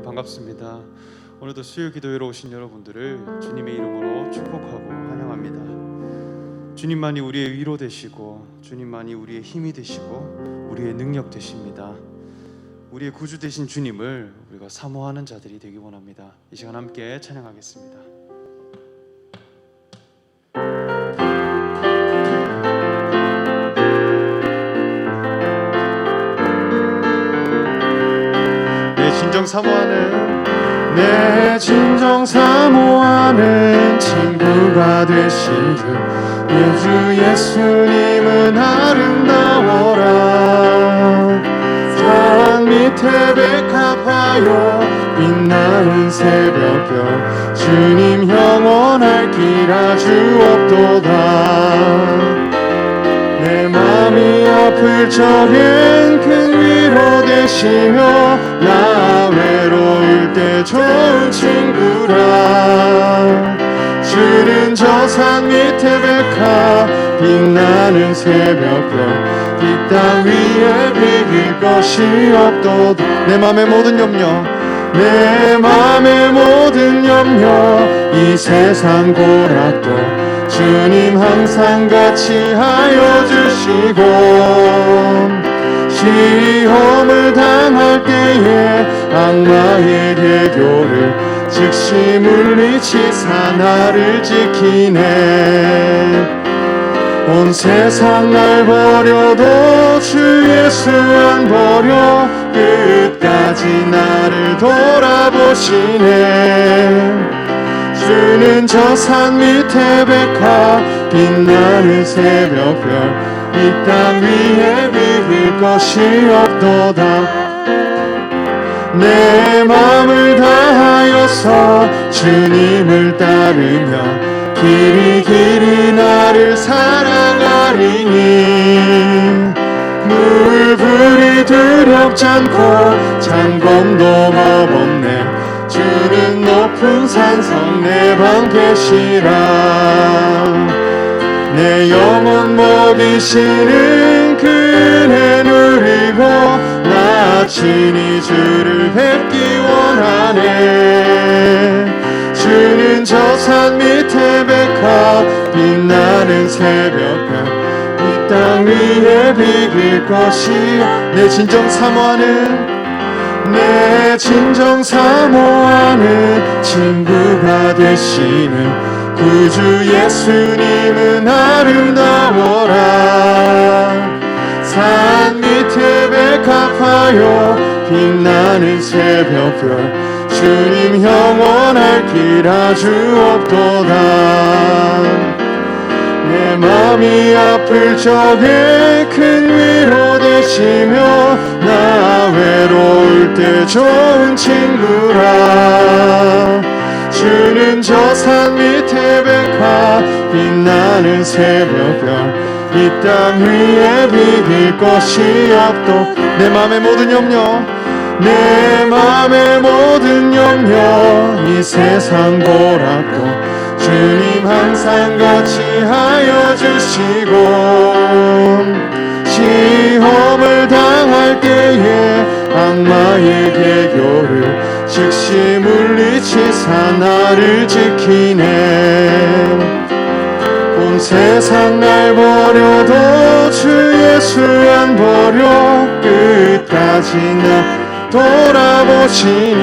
반갑습니다. 오늘도 수요 기도회로 오신 여러분들을 주님의 이름으로 축복하고 환영합니다. 주님만이 우리의 위로 되시고, 주님만이 우리의 힘이 되시고, 우리의 능력 되십니다. 우리의 구주 되신 주님을 우리가 사모하는 자들이 되기 원합니다. 이 시간 함께 찬양하겠습니다. 내 진정 사모하는 친구가 되신 주 예수님은 아름다워라. 산 밑에 백합하여 빛나는 새벽별 주님 영원할 길 아주 없도다. 내 맘이 아플 적엔 큰 위로 되시며 나 외로울 때 좋은 친구라. 주는 저 산 밑에 백합 빛나는 새벽별 이 땅 위에 비길 것이 없도다. 내 맘의 모든 염려 이 세상 고락도 주님 항상 같이 하여 주시고, 시험을 당할 때에 악마의 계교를 즉시 물리치사 나를 지키네. 온 세상 날 버려도 주 예수 안 버려 끝까지 나를 돌아보시네. 주는 저 산 밑에 백합 빛나는 새벽별 이 땅 위에 비길 것이 없도다. 내 맘을 다하여서 주님을 따르며 길이 나를 사랑하리니 물불이 두렵지 않고 창검도 겁없네. 주는 높은 산성 내 방 계시라. 내 영혼 먹이시는 그네 누리고 나 친히 주를 뵙기 원하네. 주는 저 산 밑에 백합 빛나는 새벽별 이 땅 위에 비길 것이 내 진정 사모하는 친구가 되시는 구주 예수님은 아름다워라. 산 밑에 백합하여 빛나는 새벽별 주님 영원할 길 아주 없도다. 내 맘이 아플 적에 큰 위로 되시며 나 외로울 때 좋은 친구라. 주는 저 산 밑에 백합 빛나는 새벽별 이 땅 위에 비길 것이 없도. 내 맘의 모든 염려 이 세상 고락도 주님 항상 같이 하여 주시고, 시험을 당할 때에 악마의 계교를 즉시 물리치사 나를 지키네. 온 세상 날 버려도 주 예수 안 버려 끝까지 나 돌아보시니.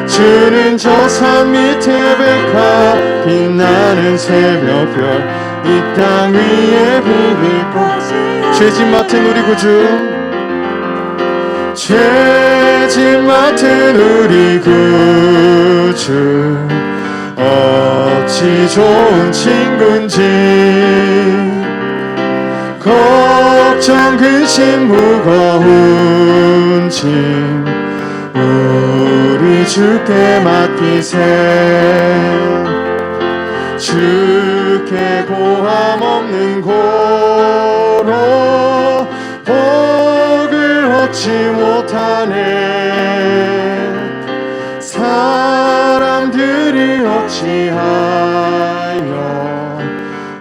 주는 저 산 밑에 백합 빛나는 새벽별 이 땅 위에 비길 것이 죄짐 맡은 우리 구주 어찌 좋은 친군지. 걱정 근심 무거운 짐 우리 주께 맡기세. 주께 고함 없는 고로 복을 얻지 못하네. 사람들이 어찌하여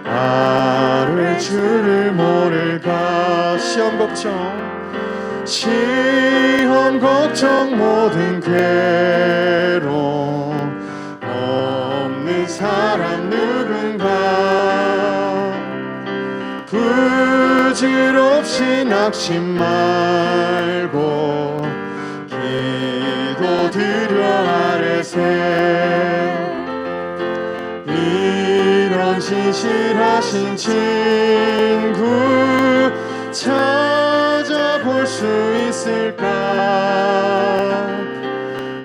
나를 주를 모를까. 시험 걱정 시험 걱정 모든 괴로움 없는 사람 누군가 부질없이 낙심 말고 기도드려 아뢰세 이런 진실하신 친구 찾아볼 수 있을까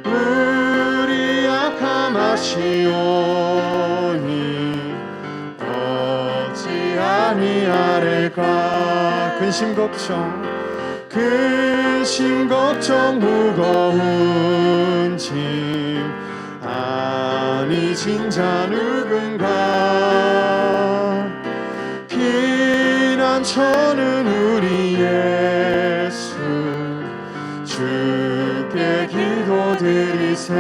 우리 약함 아시오니 어찌 아니하릴까 근심 걱정 무거운 짐 아니 진자 누군가 피난처는 우리 예수 주께 기도드리세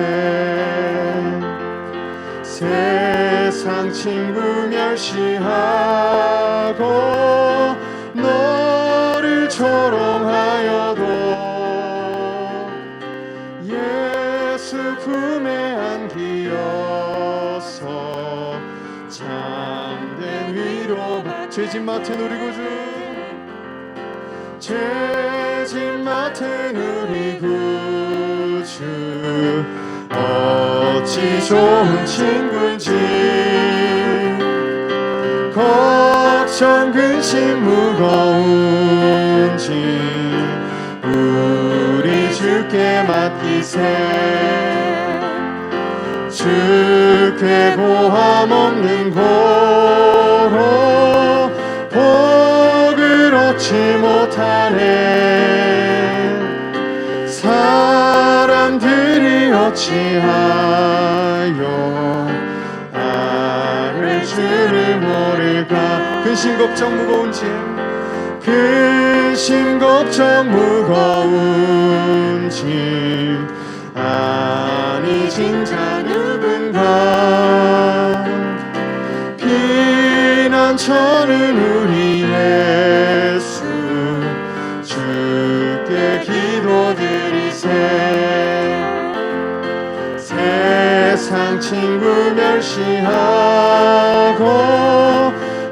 세상 친구 멸시하고 너를 조롱하여도 예수 품에 안기어서 참된 위로 죄짐 맡은 우리 구주 죄짐 맡은 우리 구주 어찌 좋은 친구인지 걱정 근심 무거운 짐 우리 주께 맡기세 주께 고함 없는 고로 복을 얻지 못하네 사람들이 어찌하여 아를 줄을 모를까 근심 걱정 무거운 짐 아니 진짜 누군가 피난처는 우리 예수 주께 기도드리세 세상 친구 멸시하고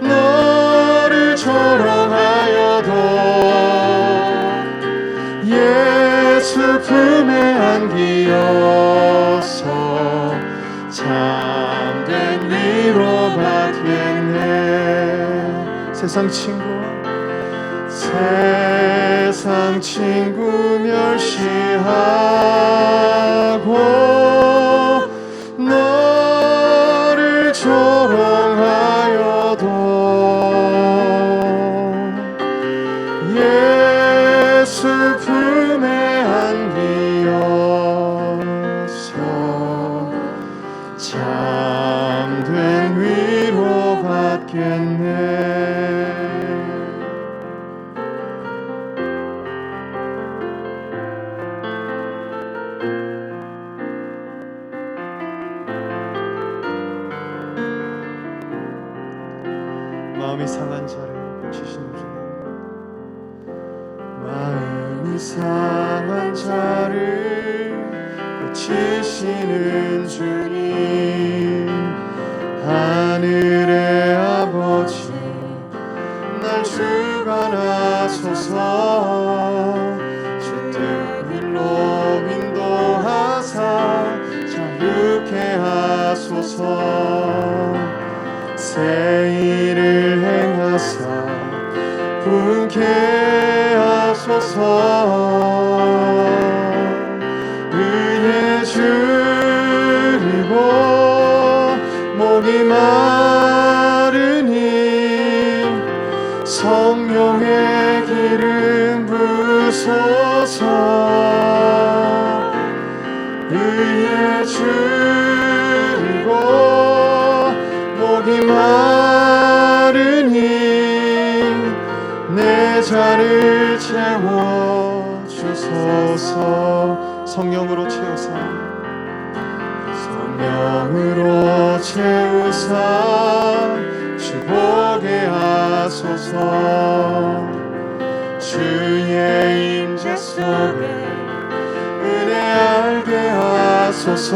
너를 조롱하여도 예수 품에 안기어서 참된 위로 받겠네 세상 친구 멸시하고 너를 조롱하여도 예수 품에 안기어서 참된 위로 받겠네 마음이 상한 자를 고치시는 주님 마음이 상한 자를 고치시는 주님 하늘의 아버지 날 주관하소서 주뜻 일로 인도하사 자유케 하소서 새 일을 행하사 분케 하소서 의에 줄이고 목이 마르니 성령의 기름 부소서 의에 줄이고 목이 마르니 내 잔을 채워주소서 성령으로 채우사 주보게 하소서 주의 임재 죄 속에 은혜 알게 하소서.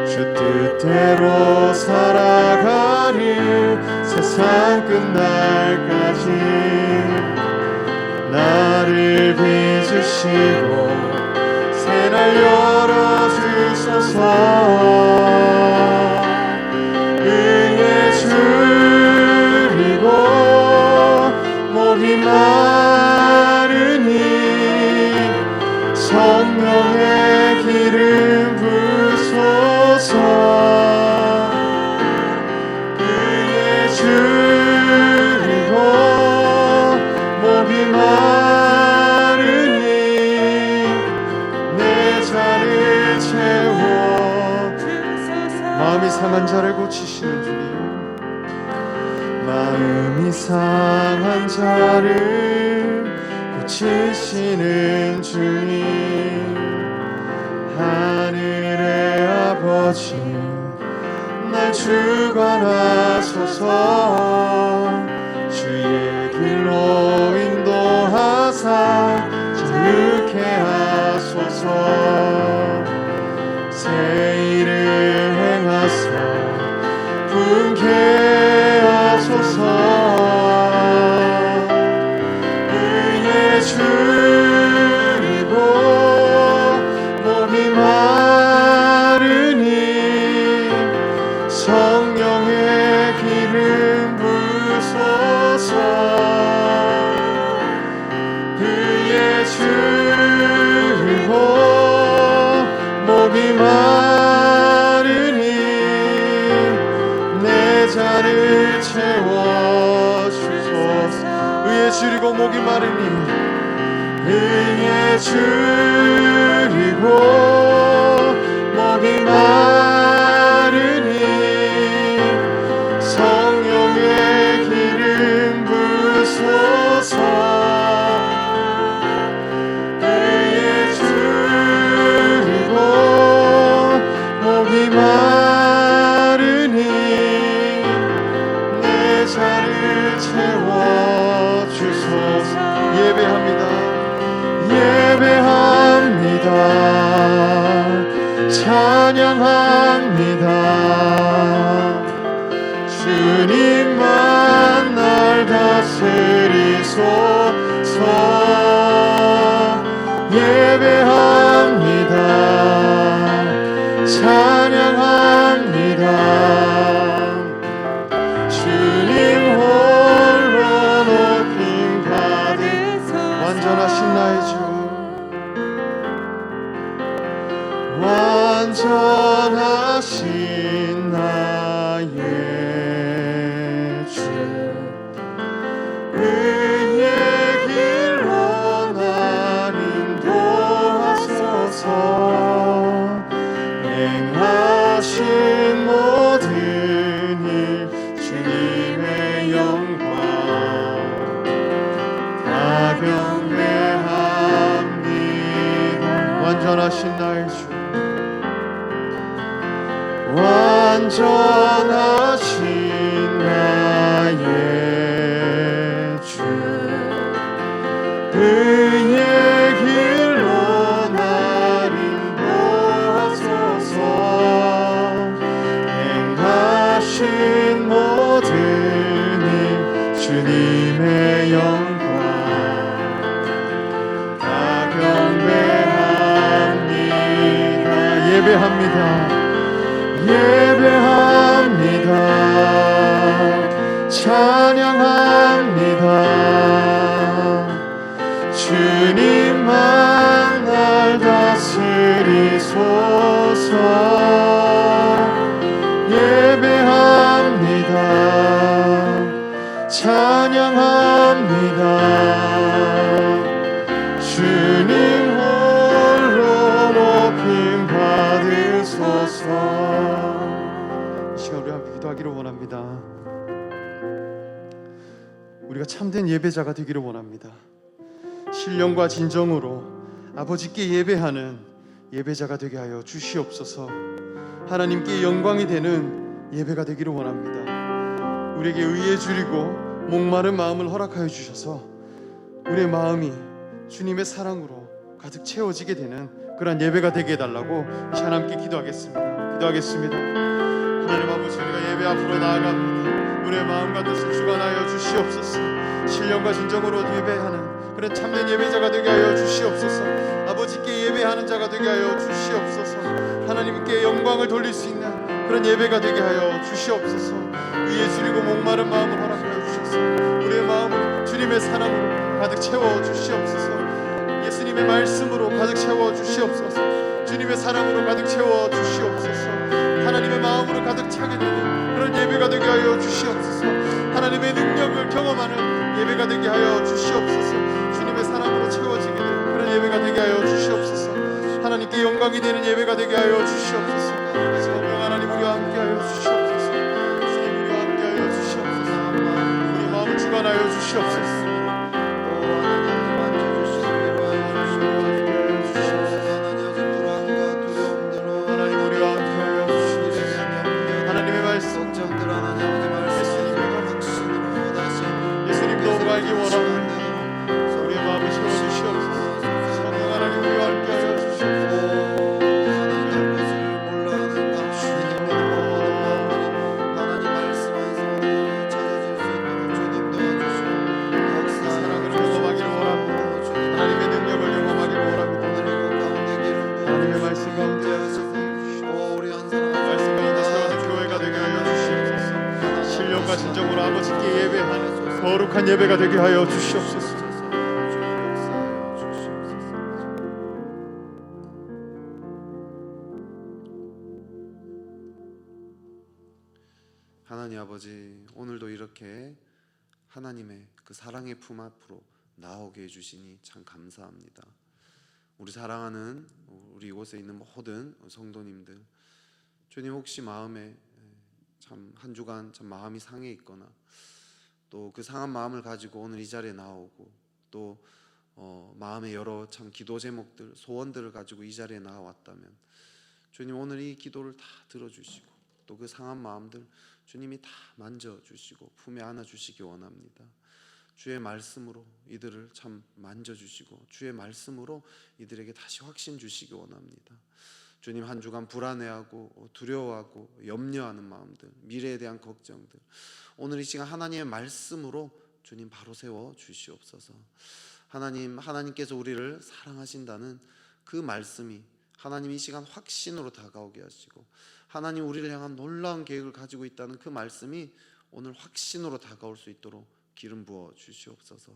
주 뜻대로 살아가리 세상 끝날까지 나를 빚으시고 새날 열어주소서. 의에 줄이고 목이 마르니 성령의 기름 부소서. 의에 줄이고 목이 마르니 내 잔을 채워. 마음이 상한 자를 고치시는 주님, 마음이 상한 자를 고치시는 주님, 하늘의 아버지 날 주관하소서. 주의 길로 인도하사 자유케 하소서. 새 일을 행하사 분케 하소서. 의에 줄이고 몸이 마르니 성령의 기름 부소서. 의에 줄이고 몸이 마르니 내 잔을 채워주소서. 의에 줄이고 목이 마르니 의에 줄이고 목이 마르니 성령의 기름 부소서. 의에 줄이고 목이 마르니 내 잔을 채워주소서. 예배합니다. 예배합니다. 찬양합니다. 주님만 날 다스리소서. 예배합니다. 찬양합니다. 주님 홀로 높임 받으 완전하신 나의 주, 완전하신 나의 주. 의의 길로 날 인도하소서. 행하신 모든 일 주님의 영광 다 경배합니다. 완전하신 나의 주, 완전하신 나의 주. 의의 길로 날 인도하소서. 행하신 모든 일 주님의 영광 다 경배합니다. 예배합니다. 예배합니다. 찬양합니다. 주님만 날 다스리소서. 예배합니다. 찬양합니다. 주님 홀로 높임 받으소서. 이 시간 우리 함께 기도하기를 원합니다. 우리가 참된 예배자가 되기를 원합니다. 신령과 진정으로 아버지께 예배하는 예배자가 되게 하여 주시옵소서. 하나님께 영광이 되는 예배가 되기를 원합니다. 우리에게 의에 줄이고 목마른 마음을 허락하여 주셔서 우리의 마음이 주님의 사랑으로 가득 채워지게 되는 그런 예배가 되게 해달라고 이 시간 함께 기도하겠습니다. 하나님 아버지, 우리가 예배 앞으로 나아갑니다. 우리의 마음과 뜻을 주관하여 주시옵소서. 신령과 진정으로 예배하는 그런 참된 예배자가 되게 하여 주시옵소서. 아버지께 예배하는 자가 되게 하여 주시옵소서. 하나님께 영광을 돌릴 수 있는 그런 예배가 되게 하여 주시옵소서. 위에 줄이고 목마른 마음을 허락하여 주셔서 우리의 마음을 주님의 사랑으로 가득 채워 주시옵소서. 예수님의 말씀으로 가득 채워 주시옵소서. 주님의 사랑으로 가득 채워 주시옵소서. 하나님의 마음으로 가득 차게 되는 그런 예배가 되게 하여 주시옵소서. 하나님의 능력을 경험하는 예배가 되게 하여 주시옵소서. 주님의 사랑으로 채워지게 되는 그런 예배가 되게 하여 주시옵소서. 하나님께 영광이 되는 예배가 되게 하여 주시옵소서. 성령 하나님, 우리와 함께하여 주시옵소서. 주님, 우리와 함께하여 주시옵소서. 우리 마음을 주관하여 주시옵소서. 알기 원합니다. 우리의 마음을 채워주시옵소서. 성령 하나님, 우리와 함께하여 주시옵소서. 하나님 것을 몰라는 당신의 모든 마음이 하나님 말씀 안에서 찾아질 수 있도록 주님 도와주시고 역사 사랑을 경험하기를 원합니다. 하나님의 능력을 경험하기를 원합니다. 하나님의 말씀 가운데 우리 한 사람 말씀 가운데 세워진 교회가 되게 하여 주시옵소서. 신령과 진정으로 아버지께 예배하는 거룩한 예배가 되게 하여 주시옵소서. 하나님 아버지, 오늘도 이렇게 하나님의 그 사랑의 품 앞으로 나오게 해주시니 참 감사합니다. 우리 사랑하는 우리 이곳에 있는 모든 성도님들, 주님 혹시 마음에 참 한 주간 참 마음이 상해 있거나 또 그 상한 마음을 가지고 오늘 이 자리에 나오고 또 마음의 여러 참 기도 제목들, 소원들을 가지고 이 자리에 나왔다면 주님 오늘 이 기도를 다 들어주시고 또 그 상한 마음들 주님이 다 만져주시고 품에 안아주시기 원합니다. 주의 말씀으로 이들을 참 만져주시고 주의 말씀으로 이들에게 다시 확신 주시기 원합니다. 주님, 한 주간 불안해하고 두려워하고 염려하는 마음들, 미래에 대한 걱정들, 오늘 이 시간 하나님의 말씀으로 주님 바로 세워 주시옵소서. 하나님께서 우리를 사랑하신다는 그 말씀이 하나님 이 시간 확신으로 다가오게 하시고 하나님 우리를 향한 놀라운 계획을 가지고 있다는 그 말씀이 오늘 확신으로 다가올 수 있도록 기름 부어 주시옵소서.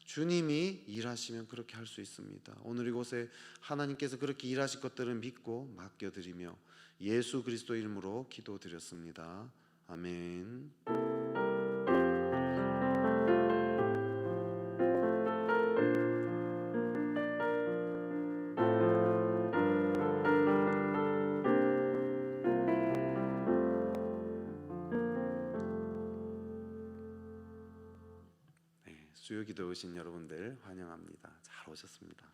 주님이 일하시면 그렇게 할 수 있습니다. 오늘 이곳에 하나님께서 그렇게 일하실 것들을 믿고 맡겨드리며 예수 그리스도 이름으로 기도드렸습니다. 아멘. 수요기도 오신 여러분들 환영합니다. 잘 오셨습니다.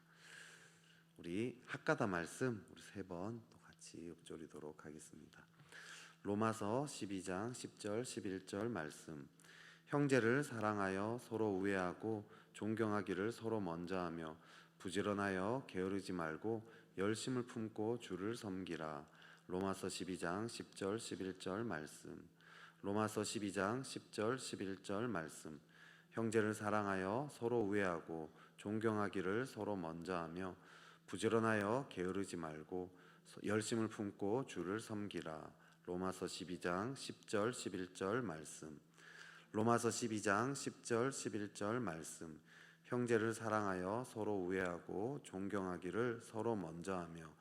우리 학가다 말씀 우리 3번 또 같이 읊조리도록 하겠습니다. 로마서 12장 10절 11절 말씀. 형제를 사랑하여 서로 우애하고 존경하기를 서로 먼저 하며 부지런하여 게으르지 말고 열심을 품고 주를 섬기라. 로마서 12장 10절 11절 말씀. 로마서 12장 10절 11절 말씀. 형제를 사랑하여 서로 우애하고 존경하기를 서로 먼저 하며 부지런하여 게으르지 말고 열심을 품고 주를 섬기라. 로마서 12장 10절 11절 말씀. 로마서 12장 10절 11절 말씀. 형제를 사랑하여 서로 우애하고 존경하기를 서로 먼저 하며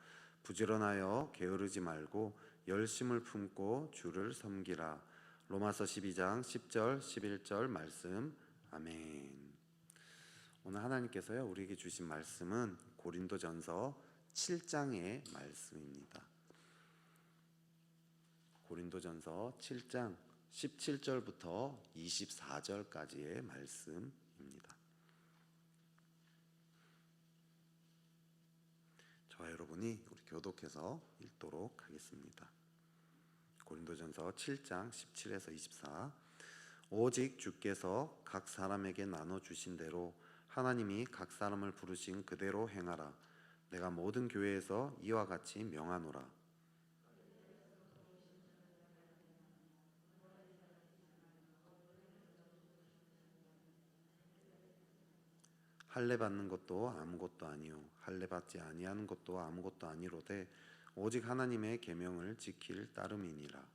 부지런하여 게으르지 말고 열심을 품고 주를 섬기라. 로마서 12장 10절 11절 말씀. 아멘. 오늘 하나님께서요 우리에게 주신 말씀은 고린도전서 7장의 말씀입니다. 고린도전서 7장 17절부터 24절까지의 말씀입니다. 저와 여러분이 우리 교독해서 읽도록 하겠습니다. 고린도전서 7장 17에서 24. 오직 주께서 각 사람에게 나눠주신 대로 하나님이 각 사람을 부르신 그대로 행하라. 내가 모든 교회에서 이와 같이 명하노라. 할례 받는 것도 아무것도 아니요 할례 받지 아니하는 것도 아무것도 아니로되 오직 하나님의 계명을 지킬 따름이니라.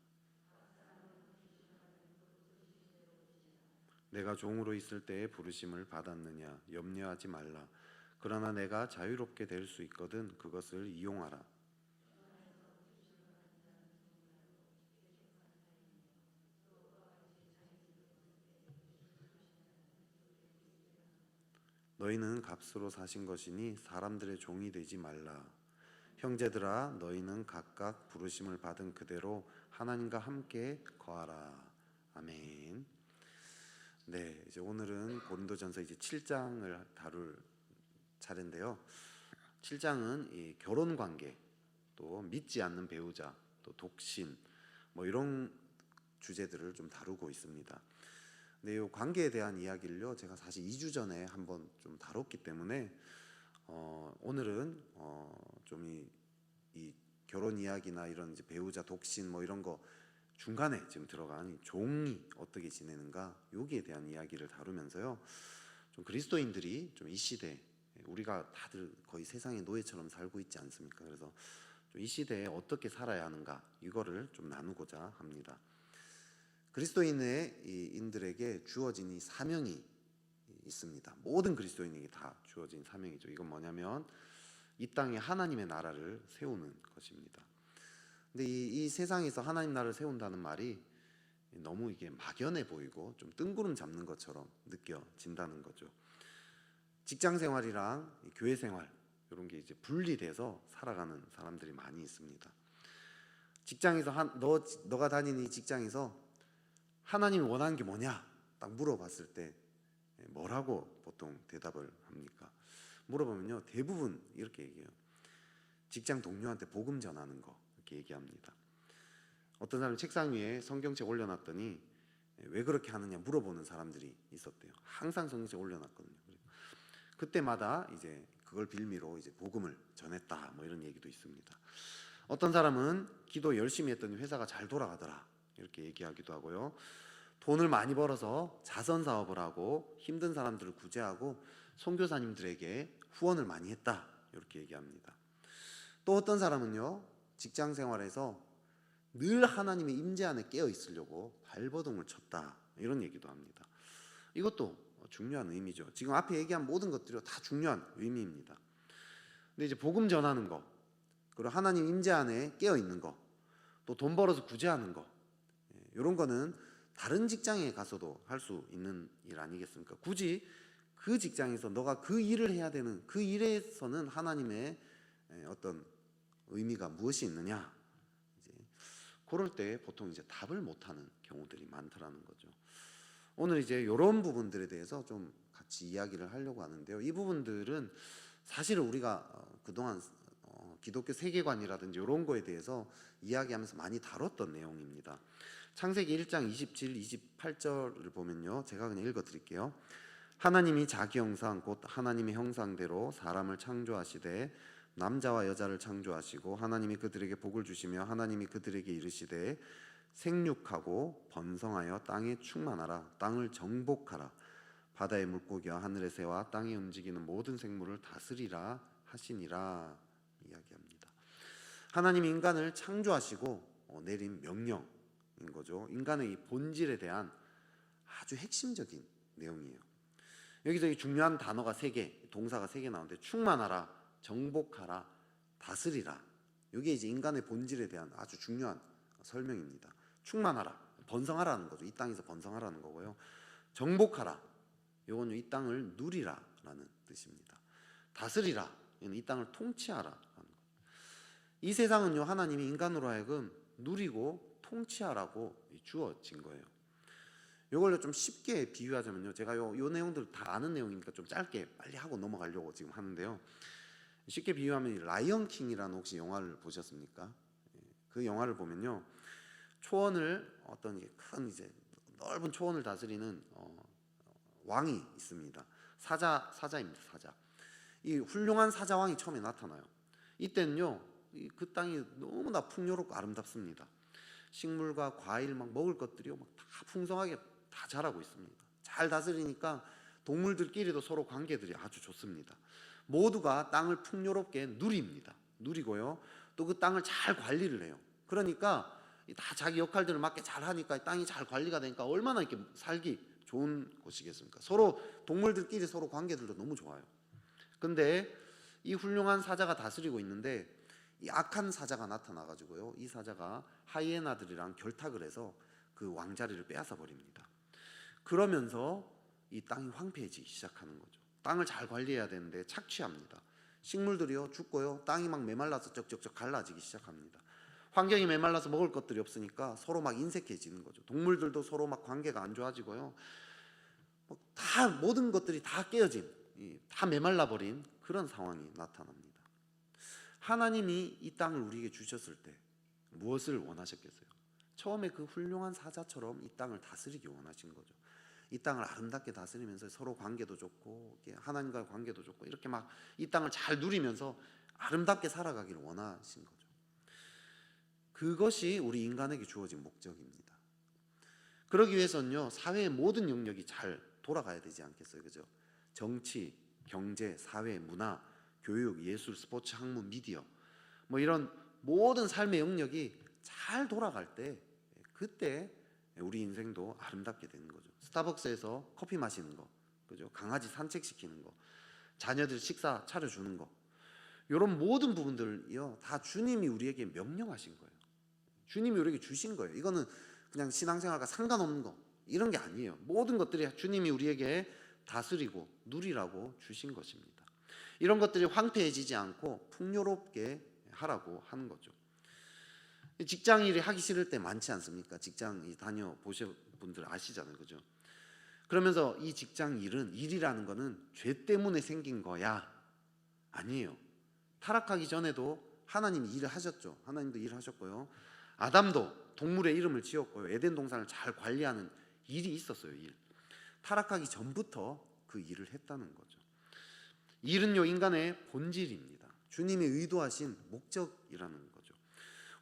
내가 종으로 있을 때에 부르심을 받았느냐 염려하지 말라. 그러나 내가 자유롭게 될 수 있거든 그것을 이용하라. 너희는 값으로 사신 것이니 사람들의 종이 되지 말라. 형제들아 너희는 각각 부르심을 받은 그대로 하나님과 함께 거하라. 아멘. 네, 이제 오늘은 고린도전서 이제 7장을 다룰 차례인데요. 7장은 이 결혼 관계, 또 믿지 않는 배우자, 또 독신, 뭐 이런 주제들을 좀 다루고 있습니다. 근데 이 관계에 대한 이야기를요, 제가 사실 2주 전에 한번 좀 다뤘기 때문에 오늘은 좀 이 결혼 이야기나 이런 이제 배우자, 독신 뭐 이런 거 중간에 지금 들어간 이 종이 어떻게 지내는가 여기에 대한 이야기를 다루면서요, 좀 그리스도인들이 좀 이 시대, 우리가 다들 거의 세상의 노예처럼 살고 있지 않습니까? 그래서 좀 이 시대에 어떻게 살아야 하는가 이거를 좀 나누고자 합니다. 그리스도인의 인들에게 주어진 이 사명이 있습니다. 모든 그리스도인에게 다 주어진 사명이죠. 이건 뭐냐면 이 땅에 하나님의 나라를 세우는 것입니다. 근데 이 세상에서 하나님 나라를 세운다는 말이 너무 이게 막연해 보이고 좀 뜬구름 잡는 것처럼 느껴진다는 거죠. 직장 생활이랑 교회 생활 이런 게 이제 분리돼서 살아가는 사람들이 많이 있습니다. 직장에서 너가 다니는 이 직장에서 하나님이 원하는 게 뭐냐 딱 물어봤을 때 뭐라고 보통 대답을 합니까? 물어보면요, 대부분 이렇게 얘기해요. 직장 동료한테 복음 전하는 거 이렇게 얘기합니다. 어떤 사람이 책상 위에 성경책 올려놨더니 왜 그렇게 하느냐 물어보는 사람들이 있었대요. 항상 성경책 올려놨거든요. 그때마다 이제 그걸 빌미로 이제 복음을 전했다 뭐 이런 얘기도 있습니다. 어떤 사람은 기도 열심히 했더니 회사가 잘 돌아가더라 이렇게 얘기하기도 하고요. 돈을 많이 벌어서 자선 사업을 하고 힘든 사람들을 구제하고 선교사님들에게 후원을 많이 했다 이렇게 얘기합니다. 또 어떤 사람은요, 직장 생활에서 늘 하나님의 임재 안에 깨어 있으려고 발버둥을 쳤다 이런 얘기도 합니다. 이것도 중요한 의미죠. 지금 앞에 얘기한 모든 것들이 다 중요한 의미입니다. 근데 이제 복음 전하는 거, 그리고 하나님 임재 안에 깨어 있는 거, 또 돈 벌어서 구제하는 거, 이런 거는 다른 직장에 가서도 할 수 있는 일 아니겠습니까? 굳이 그 직장에서 너가 그 일을 해야 되는 그 일에서는 하나님의 어떤 의미가 무엇이 있느냐? 이제 그럴 때 보통 이제 답을 못하는 경우들이 많더라는 거죠. 오늘 이제 이런 부분들에 대해서 좀 같이 이야기를 하려고 하는데요. 이 부분들은 사실은 우리가 그동안 기독교 세계관이라든지 이런 거에 대해서 이야기하면서 많이 다뤘던 내용입니다. 창세기 1장 27, 28절을 보면요, 제가 그냥 읽어드릴게요. 하나님이 자기 형상 곧 하나님의 형상대로 사람을 창조하시되 남자와 여자를 창조하시고 하나님이 그들에게 복을 주시며 하나님이 그들에게 이르시되 생육하고 번성하여 땅에 충만하라. 땅을 정복하라. 바다의 물고기와 하늘의 새와 땅에 움직이는 모든 생물을 다스리라 하시니라 이야기합니다. 하나님이 인간을 창조하시고 내린 명령인 거죠. 인간의 이 본질에 대한 아주 핵심적인 내용이에요. 여기서 이 중요한 단어가 3개, 동사가 3개 나오는데 충만하라, 정복하라, 다스리라. 이게 이제 인간의 본질에 대한 아주 중요한 설명입니다. 충만하라, 번성하라는 거죠. 이 땅에서 번성하라는 거고요. 정복하라, 이건 이 땅을 누리라라는 뜻입니다. 다스리라, 이건 이 땅을 통치하라라는 거죠. 이 세상은요, 하나님이 인간으로 하여금 누리고 통치하라고 주어진 거예요. 이걸로 좀 쉽게 비유하자면요, 제가 요 내용들 다 아는 내용이니까 좀 짧게 빨리 하고 넘어가려고 지금 하는데요. 쉽게 비유하면 라이언 킹이라는 혹시 영화를 보셨습니까? 그 영화를 보면요, 초원을 어떤 큰 이제 넓은 초원을 다스리는 왕이 있습니다. 사자입니다. 사자. 이 훌륭한 사자왕이 처음에 나타나요. 이때는요, 그 땅이 너무나 풍요롭고 아름답습니다. 식물과 과일 막 먹을 것들이요, 막 다 풍성하게 다 자라고 있습니다. 잘 다스리니까 동물들끼리도 서로 관계들이 아주 좋습니다. 모두가 땅을 풍요롭게 누립니다. 누리고요, 또 그 땅을 잘 관리를 해요. 그러니까 다 자기 역할들을 맞게 잘 하니까 땅이 잘 관리가 되니까 얼마나 이렇게 살기 좋은 곳이겠습니까? 서로 동물들끼리 서로 관계들도 너무 좋아요. 근데 이 훌륭한 사자가 다스리고 있는데 이 악한 사자가 나타나가지고요, 이 사자가 하이에나들이랑 결탁을 해서 그 왕자리를 빼앗아 버립니다. 그러면서 이 땅이 황폐해지기 시작하는 거죠. 땅을 잘 관리해야 되는데 착취합니다. 식물들이요 죽고요, 땅이 막 메말라서 쩍쩍쩍 갈라지기 시작합니다. 환경이 메말라서 먹을 것들이 없으니까 서로 막 인색해지는 거죠. 동물들도 서로 막 관계가 안 좋아지고요, 다 모든 것들이 다 깨어진, 다 메말라 버린 그런 상황이 나타납니다. 하나님이 이 땅을 우리에게 주셨을 때 무엇을 원하셨겠어요? 처음에 그 훌륭한 사자처럼 이 땅을 다스리기 원하신 거죠. 이 땅을 아름답게 다스리면서 서로 관계도 좋고 하나님과의 관계도 좋고 이렇게 막 이 땅을 잘 누리면서 아름답게 살아가기를 원하신 거죠. 그것이 우리 인간에게 주어진 목적입니다. 그러기 위해서는요, 사회의 모든 영역이 잘 돌아가야 되지 않겠어요? 그죠? 정치, 경제, 사회, 문화, 교육, 예술, 스포츠, 학문, 미디어, 뭐 이런 모든 삶의 영역이 잘 돌아갈 때, 그때 우리 인생도 아름답게 되는 거죠. 스타벅스에서 커피 마시는 거, 그죠? 강아지 산책시키는 거, 자녀들 식사 차려주는 거, 이런 모든 부분들이요, 다 주님이 우리에게 명령하신 거예요. 주님이 우리에게 주신 거예요. 이거는 그냥 신앙생활과 상관없는 거, 이런 게 아니에요. 모든 것들이 주님이 우리에게 다스리고 누리라고 주신 것입니다. 이런 것들이 황폐해지지 않고 풍요롭게 하라고 하는 거죠. 직장 일이 하기 싫을 때 많지 않습니까? 직장 다녀 보신 분들 아시잖아요, 그죠? 그러면서 이 직장 일이라는 거는 죄 때문에 생긴 거야? 아니에요. 타락하기 전에도 하나님이 일을 하셨죠. 하나님도 일을 하셨고요, 아담도 동물의 이름을 지었고요, 에덴 동산을 잘 관리하는 일이 있었어요. 타락하기 전부터 그 일을 했다는 거죠. 일은요, 인간의 본질입니다. 주님이 의도하신 목적이라는 거죠.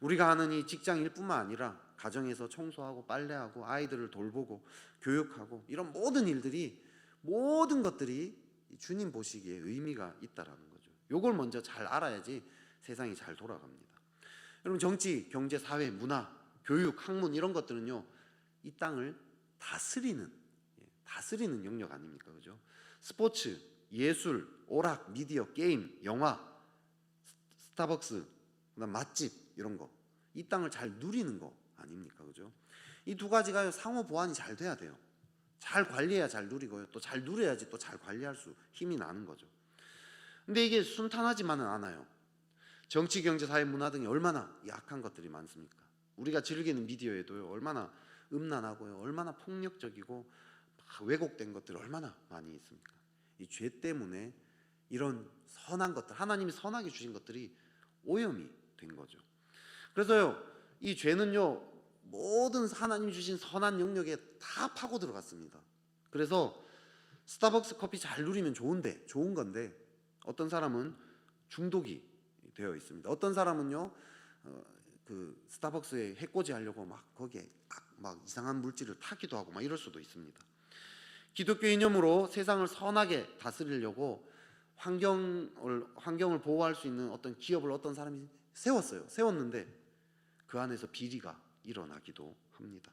우리가 하는 이 직장 일뿐만 아니라 가정에서 청소하고 빨래하고 아이들을 돌보고 교육하고 이런 모든 일들이, 모든 것들이 주님 보시기에 의미가 있다라는 거죠. 이걸 먼저 잘 알아야지 세상이 잘 돌아갑니다. 여러분, 정치, 경제, 사회, 문화, 교육, 학문 이런 것들은요, 이 땅을 다스리는 영역 아닙니까? 그죠? 스포츠, 예술, 오락, 미디어, 게임, 영화, 스타벅스, 그다음 맛집 이런 거, 이 땅을 잘 누리는 거 아닙니까? 그죠? 이 두 가지가 상호 보완이 잘 돼야 돼요. 잘 관리해야 잘 누리고요, 또 잘 누려야지 또 잘 관리할 수 힘이 나는 거죠. 근데 이게 순탄하지만은 않아요. 정치, 경제, 사회, 문화 등이 얼마나 약한 것들이 많습니까? 우리가 즐기는 미디어에도요, 얼마나 음란하고요, 얼마나 폭력적이고 왜곡된 것들이 얼마나 많이 있습니까? 이 죄 때문에 이런 선한 것들, 하나님이 선하게 주신 것들이 오염이 된 거죠. 그래서요, 이 죄는요, 모든 하나님이 주신 선한 영역에 다 파고 들어갔습니다. 그래서 스타벅스 커피 잘 누리면 좋은 건데 어떤 사람은 중독이 되어 있습니다. 어떤 사람은요, 그 스타벅스에 해코지 하려고 막 거기에 막 이상한 물질을 타기도 하고 막 이럴 수도 있습니다. 기독교 이념으로 세상을 선하게 다스리려고 환경을 보호할 수 있는 어떤 기업을 어떤 사람이 세웠는데 그 안에서 비리가 일어나기도 합니다.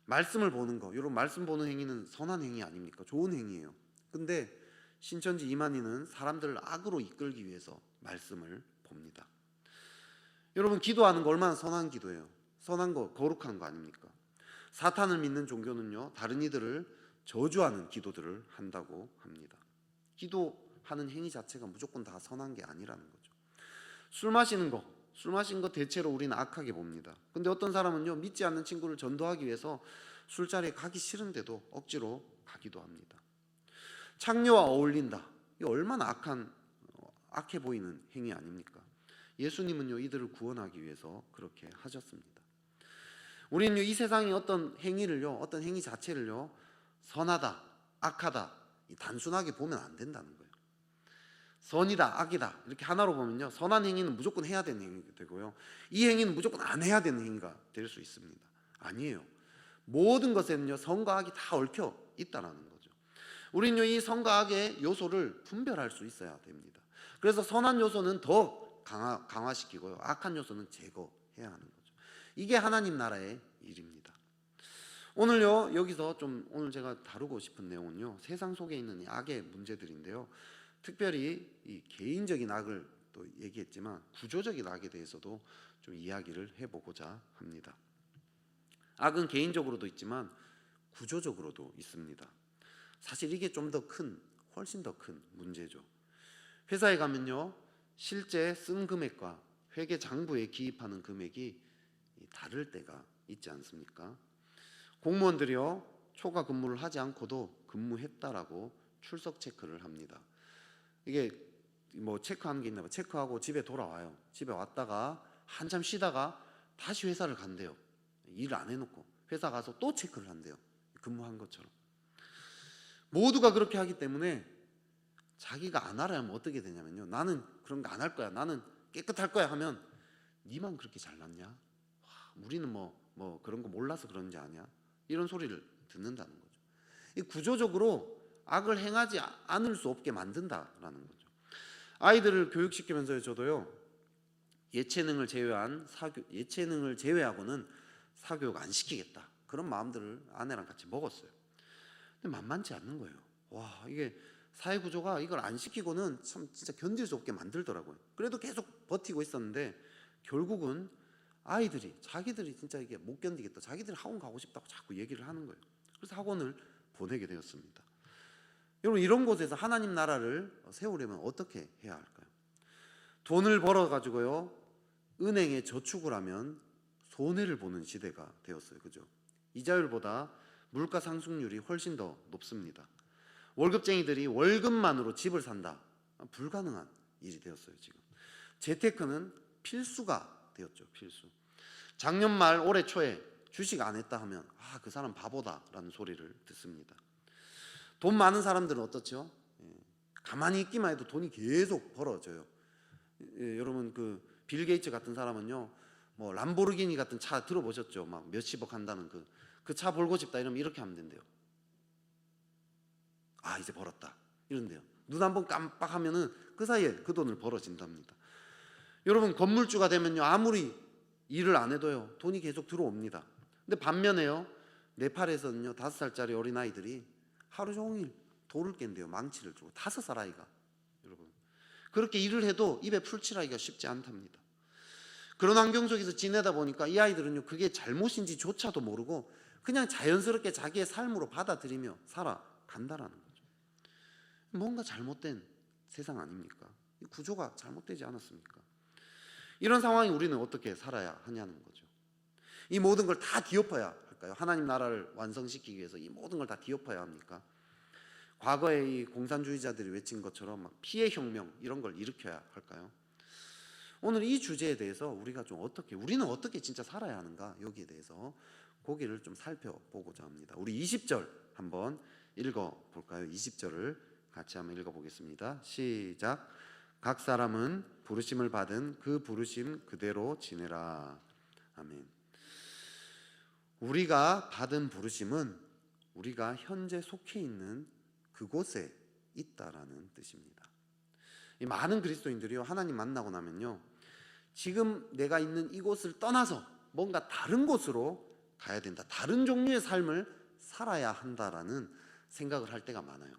말씀을 보는 거, 이런 말씀 보는 행위는 선한 행위 아닙니까? 좋은 행위예요. 근데 신천지 이만희는 사람들을 악으로 이끌기 위해서 말씀을 봅니다. 여러분, 기도하는 거 얼마나 선한 기도예요? 선한 거, 거룩한 거 아닙니까? 사탄을 믿는 종교는요, 다른 이들을 저주하는 기도들을 한다고 합니다. 기도하는 행위 자체가 무조건 다 선한 게 아니라는 거죠. 술 마시는 거 대체로 우리는 악하게 봅니다. 근데 어떤 사람은요, 믿지 않는 친구를 전도하기 위해서 술자리에 가기 싫은데도 억지로 가기도 합니다. 창녀와 어울린다, 이거 얼마나 악해 보이는 행위 아닙니까? 예수님은요, 이들을 구원하기 위해서 그렇게 하셨습니다. 우리는 이 세상의 어떤 행위 자체를요, 선하다, 악하다 단순하게 보면 안 된다는 거예요. 선이다, 악이다 이렇게 하나로 보면요, 선한 행위는 무조건 해야 되는 행위가 되고요, 이 행위는 무조건 안 해야 되는 행위가 될 수 있습니다. 아니에요. 모든 것에는요 선과 악이 다 얽혀 있다라는 거죠. 우리는요 이 선과 악의 요소를 분별할 수 있어야 됩니다. 그래서 선한 요소는 더 강화시키고요, 악한 요소는 제거해야 하는 거죠. 이게 하나님 나라의 일입니다. 오늘요 여기서 좀 오늘 제가 다루고 싶은 내용은요, 세상 속에 있는 이 악의 문제들인데요, 특별히 이 개인적인 악을 또 얘기했지만 구조적인 악에 대해서도 좀 이야기를 해보고자 합니다. 악은 개인적으로도 있지만 구조적으로도 있습니다. 사실 이게 좀 더 훨씬 더 큰 문제죠. 회사에 가면요 실제 쓴 금액과 회계 장부에 기입하는 금액이 다를 때가 있지 않습니까? 공무원들이요 초과 근무를 하지 않고도 근무했다라고 출석 체크를 합니다. 이게 뭐 체크하는 게 있나 봐. 체크하고 집에 돌아와요. 집에 왔다가 한참 쉬다가 다시 회사를 간대요. 일을 안 해놓고 회사 가서 또 체크를 한대요. 근무한 것처럼. 모두가 그렇게 하기 때문에 자기가 안 알아야 하면 어떻게 되냐면요, 나는 그런 거 안 할 거야, 나는 깨끗할 거야 하면, 니만 그렇게 잘났냐? 와, 우리는 뭐 그런 거 몰라서 그런지 아냐? 이런 소리를 듣는다는 거죠. 이 구조적으로 악을 행하지 않을 수 없게 만든다라는 거죠. 아이들을 교육시키면서 저도요 예체능을 제외하고는 사교육 안 시키겠다, 그런 마음들을 아내랑 같이 먹었어요. 근데 만만치 않는 거예요. 와, 이게 사회 구조가 이걸 안 시키고는 참 진짜 견딜 수 없게 만들더라고요. 그래도 계속 버티고 있었는데 결국은 아이들이 자기들이 진짜 이게 못 견디겠다, 자기들이 학원 가고 싶다고 자꾸 얘기를 하는 거예요. 그래서 학원을 보내게 되었습니다. 여러분, 이런 곳에서 하나님 나라를 세우려면 어떻게 해야 할까요? 돈을 벌어 가지고요 은행에 저축을 하면 손해를 보는 시대가 되었어요. 그죠? 이자율보다 물가 상승률이 훨씬 더 높습니다. 월급쟁이들이 월급만으로 집을 산다, 불가능한 일이 되었어요. 지금 재테크는 필수가 되었죠. 필수. 작년 말 올해 초에 주식 안 했다 하면 그 사람 바보다라는 소리를 듣습니다. 돈 많은 사람들은 어떻죠? 가만히 있기만 해도 돈이 계속 벌어져요. 여러분, 그 빌 게이츠 같은 사람은요 뭐 람보르기니 같은 차 들어보셨죠? 막 몇십억 한다는 그 차 벌고 싶다 이러면 이렇게 하면 된대요. 이제 벌었다 이런데요, 눈 한번 깜빡하면은 그 사이에 그 돈을 벌어진답니다. 여러분, 건물주가 되면요 아무리 일을 안 해도요 돈이 계속 들어옵니다. 근데 반면에요 네팔에서는요 5살짜리 어린아이들이 하루 종일 돌을 깬대요. 망치를 주고 5살 아이가. 여러분, 그렇게 일을 해도 입에 풀칠하기가 쉽지 않답니다. 그런 환경 속에서 지내다 보니까 이 아이들은요 그게 잘못인지조차도 모르고 그냥 자연스럽게 자기의 삶으로 받아들이며 살아간다라는 거죠. 뭔가 잘못된 세상 아닙니까? 이 구조가 잘못되지 않았습니까? 이런 상황이 우리는 어떻게 살아야 하냐는 거죠. 이 모든 걸 다 뒤엎어야 할까요? 하나님 나라를 완성시키기 위해서 이 모든 걸 다 뒤엎어야 합니까? 과거에 이 공산주의자들이 외친 것처럼 막 피해 혁명 이런 걸 일으켜야 할까요? 오늘 이 주제에 대해서 우리는 어떻게 진짜 살아야 하는가, 여기에 대해서 고기를 좀 살펴보고자 합니다. 우리 20절 한번 읽어볼까요? 20절을 같이 한번 읽어보겠습니다. 시작. 각 사람은 부르심을 받은 그 부르심 그대로 지내라. 아멘. 우리가 받은 부르심은 우리가 현재 속해 있는 그곳에 있다라는 뜻입니다. 이 많은 그리스도인들이요 하나님 만나고 나면요 지금 내가 있는 이곳을 떠나서 뭔가 다른 곳으로 가야 된다, 다른 종류의 삶을 살아야 한다라는 생각을 할 때가 많아요.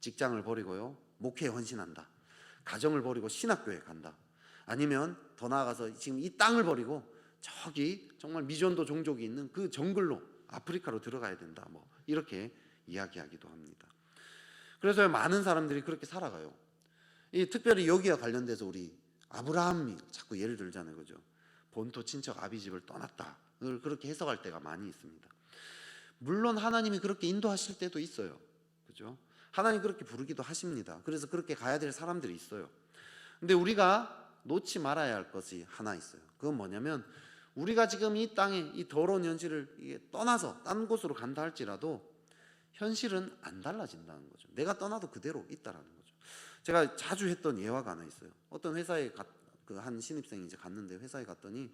직장을 버리고요 목회에 헌신한다, 가정을 버리고 신학교에 간다, 아니면 더 나아가서 지금 이 땅을 버리고 저기 정말 미전도 종족이 있는 그 정글로 아프리카로 들어가야 된다, 뭐 이렇게 이야기하기도 합니다. 그래서 많은 사람들이 그렇게 살아가요. 특별히 여기와 관련돼서 우리 아브라함이 자꾸 예를 들잖아요. 그죠? 본토 친척 아비집을 떠났다, 그렇게 해석할 때가 많이 있습니다. 물론 하나님이 그렇게 인도하실 때도 있어요. 그죠? 하나님 그렇게 부르기도 하십니다. 그래서 그렇게 가야 될 사람들이 있어요. 근데 우리가 놓지 말아야 할 것이 하나 있어요. 그건 뭐냐면, 우리가 지금 이 땅에 이 더러운 현실을 떠나서 딴 곳으로 간다 할지라도 현실은 안 달라진다는 거죠. 내가 떠나도 그대로 있다라는 거죠. 제가 자주 했던 예화가 하나 있어요. 어떤 회사에 한 신입생이 이제 갔는데, 회사에 갔더니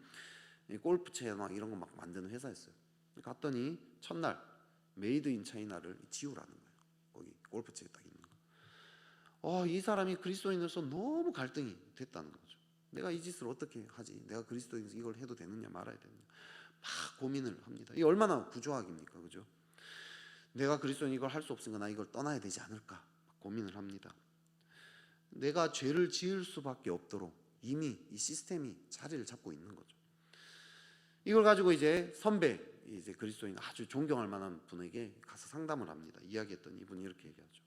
골프채 막 이런 거 막 만드는 회사였어요. 갔더니 첫날 메이드 인 차이나를 지우라는 거예요. 거기 골프채에 딱 있는 거. 이 사람이 그리스도인으로서 너무 갈등이 됐다는 거죠. 내가 이 짓을 어떻게 하지? 내가 그리스도인으로서 이걸 해도 되느냐 말아야 되느냐 막 고민을 합니다. 이게 얼마나 구조학입니까, 그죠? 내가 그리스도인 이걸 할 수 없으니까 나 이걸 떠나야 되지 않을까 고민을 합니다. 내가 죄를 지을 수밖에 없도록 이미 이 시스템이 자리를 잡고 있는 거죠. 이걸 가지고 이제 선배, 이제 그리스도인 아주 존경할 만한 분에게 가서 상담을 합니다. 이야기했더니 이분이 이렇게 얘기하죠.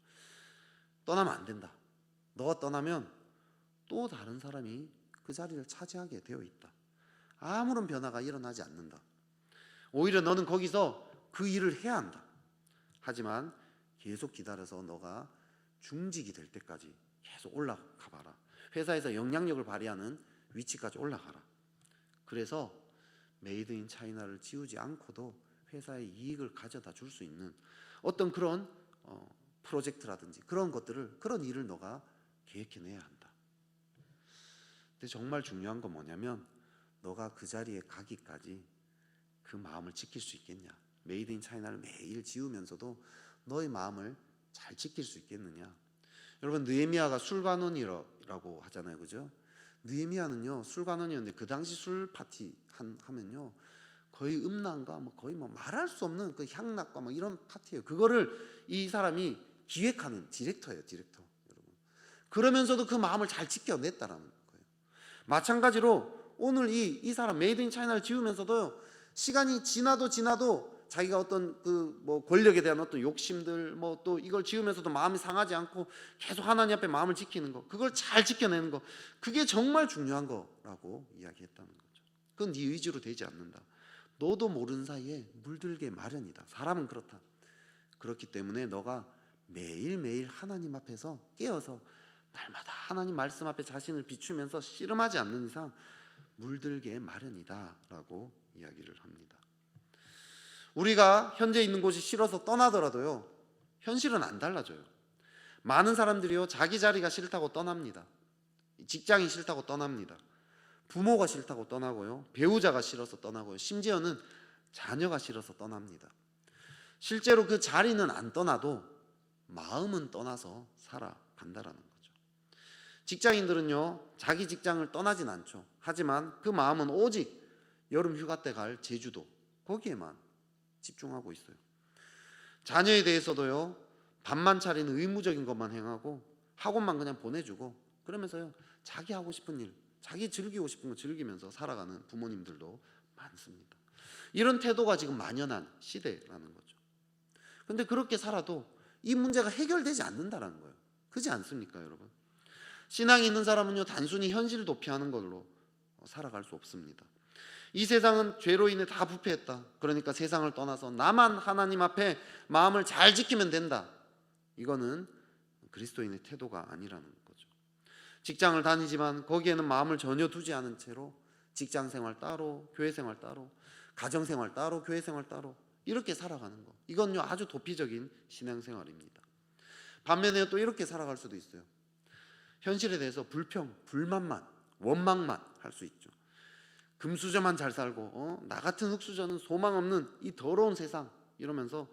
떠나면 안 된다. 너가 떠나면 또 다른 사람이 그 자리를 차지하게 되어 있다. 아무런 변화가 일어나지 않는다. 오히려 너는 거기서 그 일을 해야 한다. 하지만 계속 기다려서 너가 중직이 될 때까지 계속 올라가 봐라. 회사에서 영향력을 발휘하는 위치까지 올라가라. 그래서 메이드 인 차이나를 지우지 않고도 회사에 이익을 가져다 줄 수 있는 어떤 그런 프로젝트라든지 그런 것들을, 그런 일을 너가 계획해내야 한다. 근데 정말 중요한 건 뭐냐면, 너가 그 자리에 가기까지 그 마음을 지킬 수 있겠냐. 메이드 인 차이나를 매일 지우면서도 너의 마음을 잘 지킬 수 있겠느냐. 여러분, 느헤미야가 술관원이라고 하잖아요, 그죠? 느헤미야는요 술관원이었는데, 그 당시 술 파티 하면요 거의 음란과 거의 말할 수 없는 그 향락과 이런 파티예요. 그거를 이 사람이 기획하는 디렉터예요, 디렉터. 여러분, 그러면서도 그 마음을 잘 지켜냈다라는 거예요. 마찬가지로 오늘 이 사람 메이드 인 차이나를 지우면서도 시간이 지나도 자기가 어떤 권력에 대한 어떤 욕심들 또 이걸 지우면서도 마음이 상하지 않고 계속 하나님 앞에 마음을 지키는 거, 그걸 잘 지켜내는 거, 그게 정말 중요한 거라고 이야기했다는 거죠. 그건 네 의지로 되지 않는다. 너도 모르는 사이에 물들게 마련이다. 사람은 그렇다. 그렇기 때문에 너가 매일매일 하나님 앞에서 깨어서 날마다 하나님 말씀 앞에 자신을 비추면서 씨름하지 않는 이상 물들게 마련이다 라고 이야기를 합니다. 우리가 현재 있는 곳이 싫어서 떠나더라도요 현실은 안 달라져요. 많은 사람들이요 자기 자리가 싫다고 떠납니다. 직장이 싫다고 떠납니다. 부모가 싫다고 떠나고요, 배우자가 싫어서 떠나고요, 심지어는 자녀가 싫어서 떠납니다. 실제로 그 자리는 안 떠나도 마음은 떠나서 살아간다라는 거죠. 직장인들은요 자기 직장을 떠나진 않죠. 하지만 그 마음은 오직 여름 휴가 때 갈 제주도, 거기에만 집중하고 있어요. 자녀에 대해서도요 밥만 차리는 의무적인 것만 행하고 학원만 그냥 보내주고, 그러면서요 자기 하고 싶은 일, 자기 즐기고 싶은 거 즐기면서 살아가는 부모님들도 많습니다. 이런 태도가 지금 만연한 시대라는 거죠. 근데 그렇게 살아도 이 문제가 해결되지 않는다라는 거예요. 그렇지 않습니까, 여러분? 신앙이 있는 사람은요 단순히 현실 도피하는 걸로 살아갈 수 없습니다. 이 세상은 죄로 인해 다 부패했다. 그러니까 세상을 떠나서 나만 하나님 앞에 마음을 잘 지키면 된다. 이거는 그리스도인의 태도가 아니라는 거죠. 직장을 다니지만 거기에는 마음을 전혀 두지 않은 채로 직장 생활 따로, 교회 생활 따로, 가정 생활 따로, 교회 생활 따로 이렇게 살아가는 거, 이건요 아주 도피적인 신앙생활입니다. 반면에 또 이렇게 살아갈 수도 있어요. 현실에 대해서 불평, 불만만, 원망만 할 수 있죠. 금수저만 잘 살고 나 같은 흙수저는 소망 없는 이 더러운 세상, 이러면서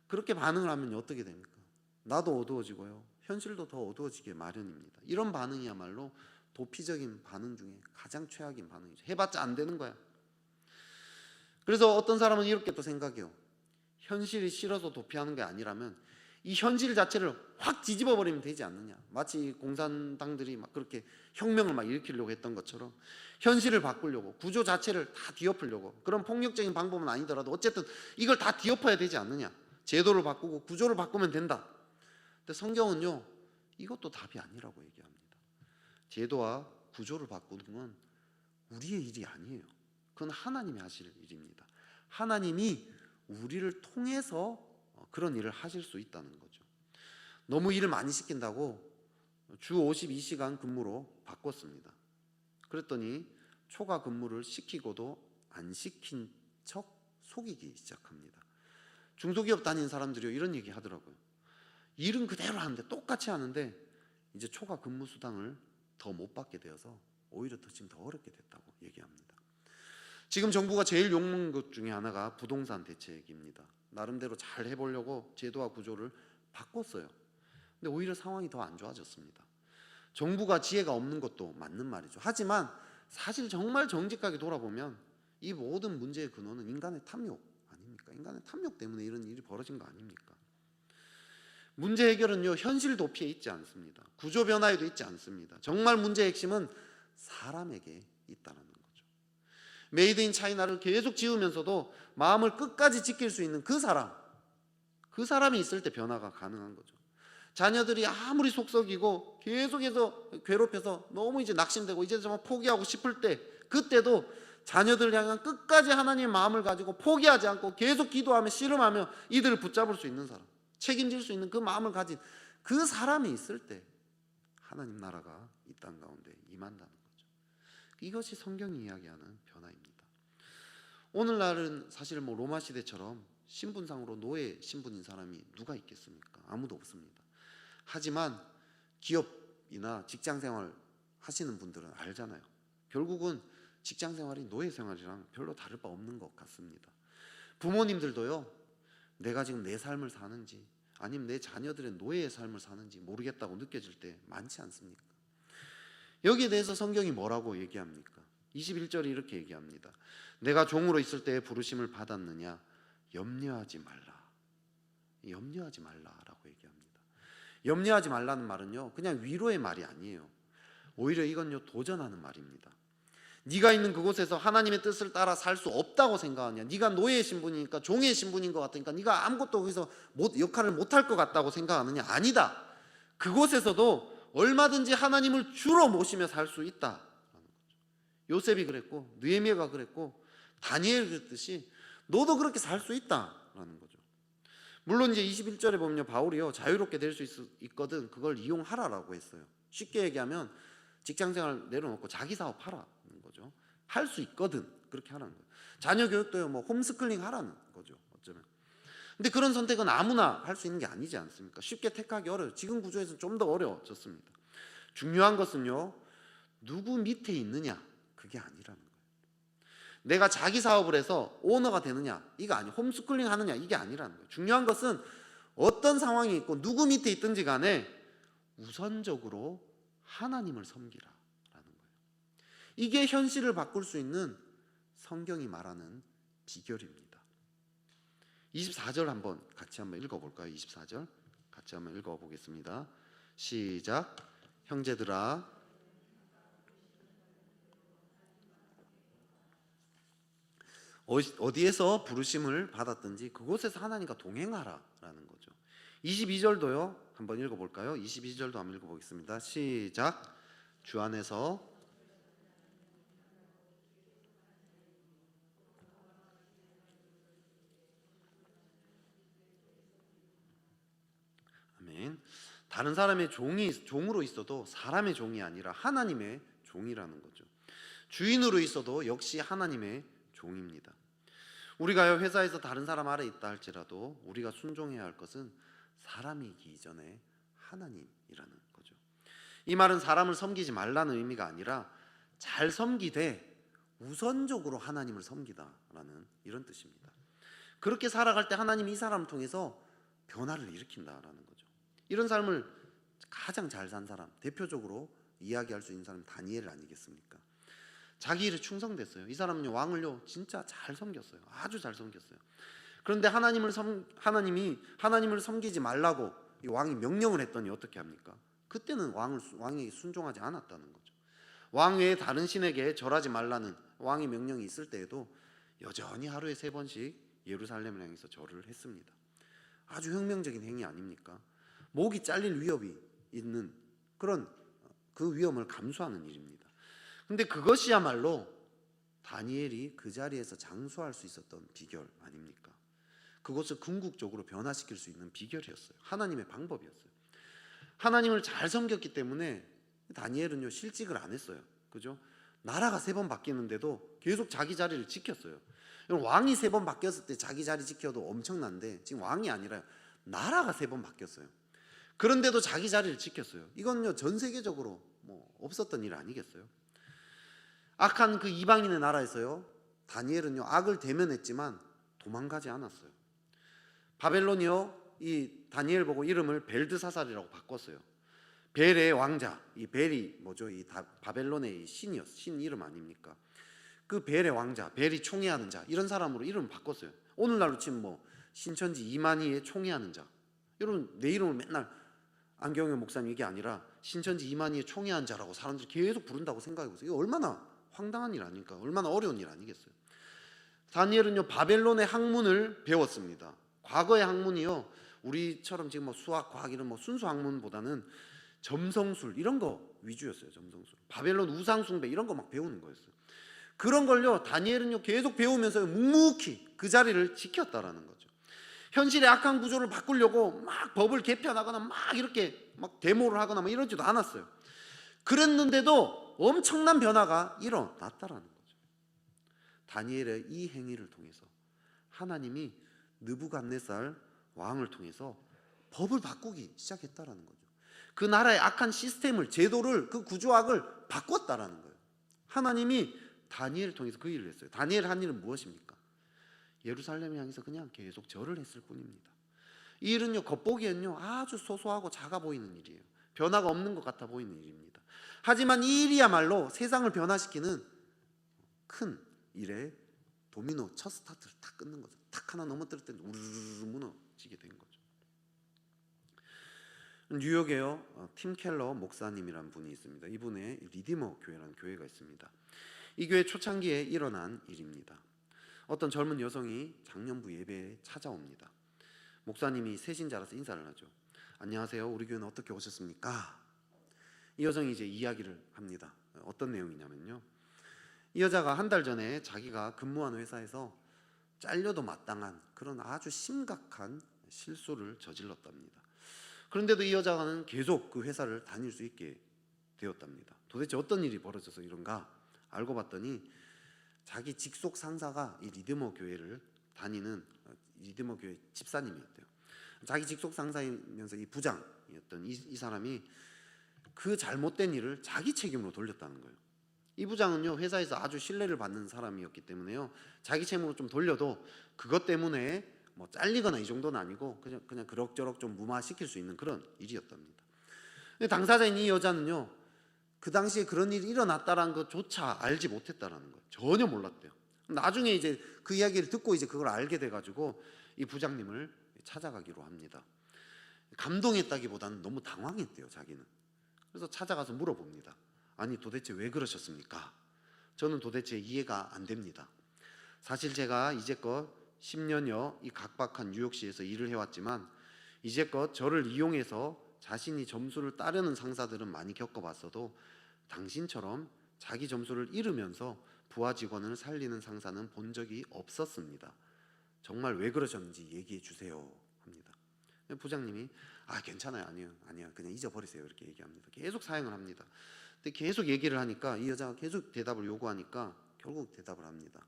그렇게 반응을 하면 어떻게 됩니까? 나도 어두워지고요 현실도 더 어두워지게 마련입니다. 이런 반응이야말로 도피적인 반응 중에 가장 최악인 반응이죠. 해봤자 안 되는 거야. 그래서 어떤 사람은 이렇게 또 생각해요. 현실이 싫어서 도피하는 게 아니라면 이 현실 자체를 확 뒤집어 버리면 되지 않느냐. 마치 공산당들이 막 그렇게 혁명을 막 일으키려고 했던 것처럼 현실을 바꾸려고, 구조 자체를 다 뒤엎으려고, 그런 폭력적인 방법은 아니더라도 어쨌든 이걸 다 뒤엎어야 되지 않느냐. 제도를 바꾸고 구조를 바꾸면 된다. 근데 성경은요 이것도 답이 아니라고 얘기합니다. 제도와 구조를 바꾸는 건 우리의 일이 아니에요. 그건 하나님이 하실 일입니다. 하나님이 우리를 통해서 그런 일을 하실 수 있다는 거죠. 너무 일을 많이 시킨다고 주 52시간 근무로 바꿨습니다. 그랬더니 초과 근무를 시키고도 안 시킨 척 속이기 시작합니다. 중소기업 다니는 사람들이 이런 얘기 하더라고요. 일은 그대로 하는데, 똑같이 하는데 이제 초과 근무 수당을 더 못 받게 되어서 오히려 지금 더 어렵게 됐다고 얘기합니다. 지금 정부가 제일 욕먹는 것 중에 하나가 부동산 대책입니다. 나름대로 잘 해보려고 제도와 구조를 바꿨어요. 근데 오히려 상황이 더 안 좋아졌습니다. 정부가 지혜가 없는 것도 맞는 말이죠. 하지만 사실 정말 정직하게 돌아보면 이 모든 문제의 근원은 인간의 탐욕 아닙니까? 인간의 탐욕 때문에 이런 일이 벌어진 거 아닙니까? 문제 해결은요, 현실 도피에 있지 않습니다. 구조 변화에도 있지 않습니다. 정말 문제의 핵심은 사람에게 있다는 거죠. 메이드 인 차이나를 계속 지으면서도 마음을 끝까지 지킬 수 있는 그 사람이 있을 때 변화가 가능한 거죠. 자녀들이 아무리 속썩이고 계속해서 괴롭혀서 너무 이제 낙심되고 이제 정말 포기하고 싶을 때, 그때도 자녀들 향한 끝까지 하나님의 마음을 가지고 포기하지 않고 계속 기도하며 씨름하며 이들을 붙잡을 수 있는 사람, 책임질 수 있는 그 마음을 가진 그 사람이 있을 때 하나님 나라가 이 땅 가운데 임한다는 거죠. 이것이 성경이 이야기하는 변화입니다. 오늘날은 사실 로마 시대처럼 신분상으로 노예 신분인 사람이 누가 있겠습니까? 아무도 없습니다. 하지만 기업이나 직장생활 하시는 분들은 알잖아요. 결국은 직장생활이 노예생활이랑 별로 다를 바 없는 것 같습니다. 부모님들도요, 내가 지금 내 삶을 사는지 아니면 내 자녀들의 노예의 삶을 사는지 모르겠다고 느껴질 때 많지 않습니까? 여기에 대해서 성경이 뭐라고 얘기합니까? 21절이 이렇게 얘기합니다. 내가 종으로 있을 때의 부르심을 받았느냐? 염려하지 말라. 염려하지 말라라고 얘기합니다. 염려하지 말라는 말은요, 그냥 위로의 말이 아니에요. 오히려 이건요, 도전하는 말입니다. 네가 있는 그곳에서 하나님의 뜻을 따라 살 수 없다고 생각하냐? 네가 노예의 신분이니까, 종의 신분인 것 같으니까 네가 아무것도 거기서 역할을 못할 것 같다고 생각하느냐? 아니다. 그곳에서도 얼마든지 하나님을 주로 모시며 살 수 있다라는 거죠. 요셉이 그랬고 느헤미야가 그랬고 다니엘이 그랬듯이 너도 그렇게 살 수 있다라는 거죠. 물론 이제 21절에 보면요, 바울이요, 자유롭게 될 수 있거든 그걸 이용하라라고 했어요. 쉽게 얘기하면 직장생활 내려놓고 자기 사업 하라는 거죠. 할 수 있거든 그렇게 하라는 거예요. 자녀 교육도요, 홈스쿨링 하라는 거죠, 어쩌면. 근데 그런 선택은 아무나 할 수 있는 게 아니지 않습니까? 쉽게 택하기 어려워요. 지금 구조에서는 좀 더 어려워졌습니다. 중요한 것은요, 누구 밑에 있느냐 그게 아니라는 거예요. 내가 자기 사업을 해서 오너가 되느냐 이거 아니에요. 홈스쿨링 하느냐 이게 아니라는 거예요. 중요한 것은 어떤 상황이 있고 누구 밑에 있든지 간에 우선적으로 하나님을 섬기라라는 거예요. 이게 현실을 바꿀 수 있는 성경이 말하는 비결입니다. 24절 한번 같이 한번 읽어볼까요? 24절 같이 한번 읽어보겠습니다. 시작. 형제들아, 어디에서 부르심을 받았든지 그곳에서 하나님과 동행하라라는 거죠. 22절도요 한번 읽어볼까요? 22절도 한번 읽어보겠습니다. 시작. 주 안에서 아멘. 다른 사람의 종으로 있어도 사람의 종이 아니라 하나님의 종이라는 거죠. 주인으로 있어도 역시 하나님의 종입니다. 우리가 회사에서 다른 사람 아래 있다 할지라도 우리가 순종해야 할 것은 사람이기 이전에 하나님이라는 거죠. 이 말은 사람을 섬기지 말라는 의미가 아니라 잘 섬기되 우선적으로 하나님을 섬기다라는 이런 뜻입니다. 그렇게 살아갈 때 하나님이 이 사람을 통해서 변화를 일으킨다라는 거죠. 이런 삶을 가장 잘 산 사람, 대표적으로 이야기할 수 있는 사람이 다니엘 아니겠습니까? 자기 일에 충성됐어요. 이 사람은요, 왕을요 진짜 잘 섬겼어요. 아주 잘 섬겼어요. 그런데 하나님을 섬기지 말라고 이 왕이 명령을 했더니 어떻게 합니까? 그때는 왕에게 순종하지 않았다는 거죠. 왕 외에 다른 신에게 절하지 말라는 왕의 명령이 있을 때에도 여전히 하루에 3번씩 예루살렘을 향해서 절을 했습니다. 아주 혁명적인 행위 아닙니까? 목이 잘릴 위협이 있는 그런 그 위험을 감수하는 일입니다. 근데 그것이야말로 다니엘이 그 자리에서 장수할 수 있었던 비결 아닙니까? 그것을 궁극적으로 변화시킬 수 있는 비결이었어요. 하나님의 방법이었어요. 하나님을 잘 섬겼기 때문에 다니엘은요 실직을 안 했어요. 그죠? 나라가 3번 바뀌는데도 계속 자기 자리를 지켰어요. 왕이 3번 바뀌었을 때 자기 자리 지켜도 엄청난데 지금 왕이 아니라요, 나라가 3번 바뀌었어요. 그런데도 자기 자리를 지켰어요. 이건요 전 세계적으로 뭐 없었던 일 아니겠어요? 악한 그 이방인의 나라에서요 다니엘은요 악을 대면했지만 도망가지 않았어요. 바벨론이요 이 다니엘 보고 이름을 벨드사살이라고 바꿨어요. 벨의 왕자, 이 벨이 뭐죠? 이 바벨론의 신이었어요. 신 이름 아닙니까? 그 벨의 왕자, 벨이 총애하는 자, 이런 사람으로 이름을 바꿨어요. 오늘날로 치면 뭐 신천지 이만희의 총애하는 자. 여러분 내 이름을 맨날 안경영 목사님 이게 아니라 신천지 이만희의 총애하는 자라고 사람들이 계속 부른다고 생각해 보세요. 이거 얼마나 황당한 일 아닙니까? 얼마나 어려운 일 아니겠어요? 다니엘은요 바벨론의 학문을 배웠습니다. 과거의 학문이요 우리처럼 지금 뭐 수학, 과학 이런 뭐 순수 학문보다는 점성술 이런 거 위주였어요. 점성술, 바벨론 우상 숭배 이런 거 막 배우는 거였어요. 그런 걸요 다니엘은요 계속 배우면서 묵묵히 그 자리를 지켰다라는 거죠. 현실의 악한 구조를 바꾸려고 막 법을 개편하거나 막 이렇게 막 데모를 하거나 막 이러지도 않았어요. 그랬는데도 엄청난 변화가 일어났다라는 거죠. 다니엘의 이 행위를 통해서 하나님이 느부갓네살 왕을 통해서 법을 바꾸기 시작했다라는 거죠. 그 나라의 악한 시스템을, 제도를, 그 구조학을 바꿨다라는 거예요. 하나님이 다니엘을 통해서 그 일을 했어요. 다니엘 한 일은 무엇입니까? 예루살렘을 향해서 그냥 계속 절을 했을 뿐입니다. 이 일은요 겉보기엔요 아주 소소하고 작아 보이는 일이에요. 변화가 없는 것 같아 보이는 일입니다. 하지만 이 일이야말로 세상을 변화시키는 큰 일의 도미노 첫 스타트를 딱 끊는 거죠. 탁 하나 넘어뜨릴 때 우르르 무너지게 된 거죠. 뉴욕에요 팀 켈러 목사님이란 분이 있습니다. 이분의 리디머 교회라는 교회가 있습니다. 이 교회 초창기에 일어난 일입니다. 어떤 젊은 여성이 작년부 예배에 찾아옵니다. 목사님이 새신자라서 인사를 하죠. 안녕하세요, 우리 교회는 어떻게 오셨습니까? 이 여성이 이제 이야기를 합니다. 어떤 내용이냐면요, 이 여자가 한 달 전에 자기가 근무하는 회사에서 잘려도 마땅한 그런 아주 심각한 실수를 저질렀답니다. 그런데도 이 여자는 계속 그 회사를 다닐 수 있게 되었답니다. 도대체 어떤 일이 벌어져서 이런가 알고 봤더니 자기 직속 상사가 이 리드머 교회를 다니는 리드머 교회 집사님이었대요. 자기 직속 상사이면서 이 부장이었던 이 사람이 그 잘못된 일을 자기 책임으로 돌렸다는 거예요. 이 부장은요 회사에서 아주 신뢰를 받는 사람이었기 때문에요 자기 책임으로 좀 돌려도 그것 때문에 뭐 잘리거나 이 정도는 아니고 그냥 그럭저럭 좀 무마시킬 수 있는 그런 일이었답니다. 근데 당사자인 이 여자는요 그 당시에 그런 일이 일어났다라는 것조차 알지 못했다라는 거예요. 전혀 몰랐대요. 나중에 이제 그 이야기를 듣고 이제 그걸 알게 돼가지고 이 부장님을 찾아가기로 합니다. 감동했다기보다는 너무 당황했대요 자기는. 그래서 찾아가서 물어봅니다. 아니 도대체 왜 그러셨습니까? 저는 도대체 이해가 안 됩니다. 사실 제가 이제껏 10년여 이 각박한 뉴욕시에서 일을 해왔지만 이제껏 저를 이용해서 자신이 점수를 따르는 상사들은 많이 겪어봤어도 당신처럼 자기 점수를 잃으면서 부하 직원을 살리는 상사는 본 적이 없었습니다. 정말 왜 그러셨는지 얘기해 주세요 합니다. 부장님이 괜찮아요, 아니야 그냥 잊어버리세요 이렇게 얘기합니다. 계속 사양을 합니다. 근데 계속 얘기를 하니까 이 여자가 계속 대답을 요구하니까 결국 대답을 합니다.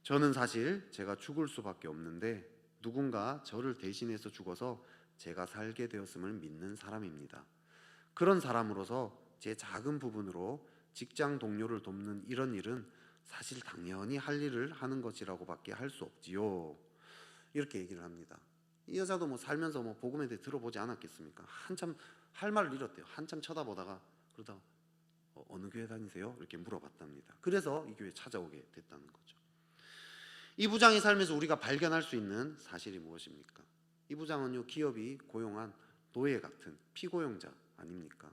저는 사실 제가 죽을 수밖에 없는데 누군가 저를 대신해서 죽어서 제가 살게 되었음을 믿는 사람입니다. 그런 사람으로서 제 작은 부분으로 직장 동료를 돕는 이런 일은 사실 당연히 할 일을 하는 것이라고밖에 할 수 없지요. 이렇게 얘기를 합니다. 이 여자도 뭐 살면서 뭐 복음에 대해 들어보지 않았겠습니까? 한참 할 말을 잃었대요. 한참 쳐다보다가 그러다가 어느 교회 다니세요? 이렇게 물어봤답니다. 그래서 이 교회에 찾아오게 됐다는 거죠. 이 부장의 삶에서 우리가 발견할 수 있는 사실이 무엇입니까? 이 부장은요 기업이 고용한 노예 같은 피고용자 아닙니까?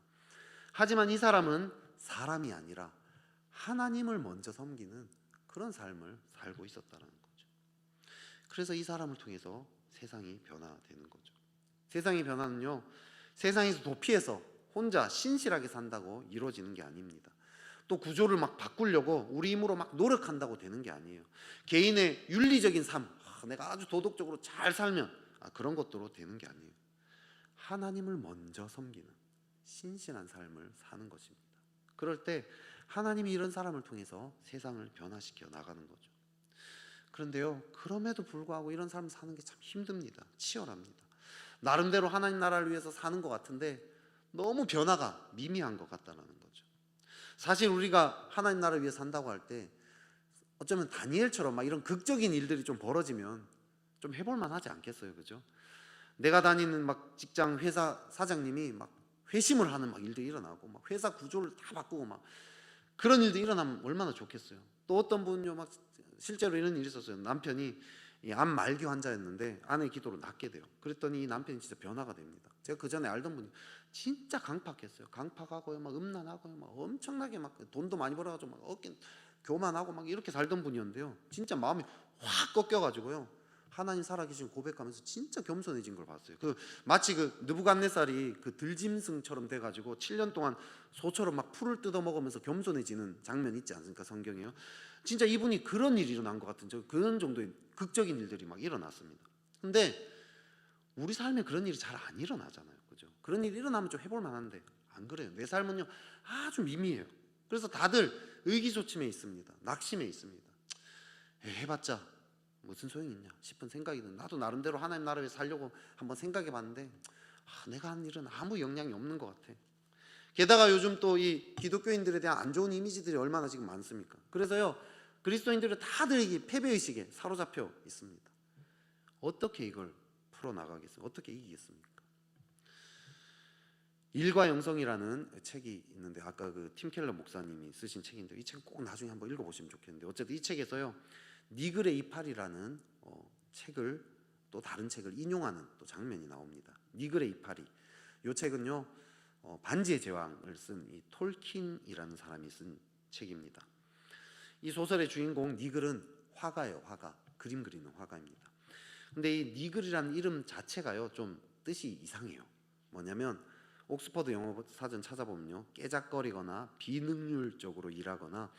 하지만 이 사람은 사람이 아니라 하나님을 먼저 섬기는 그런 삶을 살고 있었다는 거죠. 그래서 이 사람을 통해서 세상이 변화되는 거죠. 세상의 변화는요 세상에서 도피해서 혼자 신실하게 산다고 이루어지는 게 아닙니다. 또 구조를 막 바꾸려고 우리 힘으로 막 노력한다고 되는 게 아니에요. 개인의 윤리적인 삶, 내가 아주 도덕적으로 잘 살면 그런 것들로 되는 게 아니에요. 하나님을 먼저 섬기는 신실한 삶을 사는 것입니다. 그럴 때 하나님이 이런 사람을 통해서 세상을 변화시켜 나가는 거죠. 그런데요, 그럼에도 불구하고 이런 삶 사는 게 참 힘듭니다. 치열합니다. 나름대로 하나님 나라를 위해서 사는 것 같은데 너무 변화가 미미한 것 같다는 거죠. 사실 우리가 하나님 나라를 위해 산다고 할 때 어쩌면 다니엘처럼 막 이런 극적인 일들이 좀 벌어지면 좀 해볼 만하지 않겠어요, 그죠? 내가 다니는 막 직장 회사 사장님이 막 회심을 하는 막 일들이 일어나고 막 회사 구조를 다 바꾸고 막 그런 일도 일어나면 얼마나 좋겠어요. 또 어떤 분요, 막 실제로 이런 일이 있었어요. 남편이 이 암 말기 환자였는데 아내의 기도로 낫게 돼요. 그랬더니 이 남편이 진짜 변화가 됩니다. 제가 그 전에 알던 분이 진짜 강팍했어요. 강팍하고요, 막 음란하고요, 막 엄청나게 막 돈도 많이 벌어가지고 막 어깨 교만하고 막 이렇게 살던 분이었는데요. 진짜 마음이 확 꺾여가지고요. 하나님 살아계신 고백하면서 진짜 겸손해진 걸 봤어요. 그 마치 그 느부갓네살이 그 들짐승처럼 돼가지고 7년 동안 소처럼 막 풀을 뜯어 먹으면서 겸손해지는 장면 있지 않습니까? 성경에요. 진짜 이분이 그런 일이 일어난 것 같은 그런 정도의 극적인 일들이 막 일어났습니다. 근데 우리 삶에 그런 일이 잘 안 일어나잖아요, 그죠? 그런 일이 일어나면 좀 해볼 만한데 안 그래요. 내 삶은요 아주 미미해요. 그래서 다들 의기소침해 있습니다. 낙심해 있습니다. 해봤자 무슨 소용이 있냐 싶은 생각이 든. 나도 나름대로 하나님 나라에 살려고 한번 생각해 봤는데 내가 하는 일은 아무 영향이 없는 것 같아. 게다가 요즘 또 이 기독교인들에 대한 안 좋은 이미지들이 얼마나 지금 많습니까? 그래서요 그리스도인들은 다들 이 패배의식에 사로잡혀 있습니다. 어떻게 이걸 풀어나가겠습니까? 어떻게 이기겠습니까? 일과 영성이라는 책이 있는데 아까 그 팀 켈러 목사님이 쓰신 책인데 이 책 꼭 나중에 한번 읽어보시면 좋겠는데 어쨌든 이 책에서요 니글의 이파리라는 책을 또 다른 책을 인용하는 또 장면이 나옵니다. 니글의 이파리. 이 책은요 반지의 제왕을 쓴 이 톨킨이라는 사람이 쓴 책입니다. 이 소설의 주인공 니글은 화가예요. 화가. 그림 그리는 화가입니다. 근데 이 니글이라는 이름 자체가요 좀 뜻이 이상해요. 뭐냐면 옥스퍼드 영어 사전 찾아보면요 깨작거리거나 비능률적으로 일하거나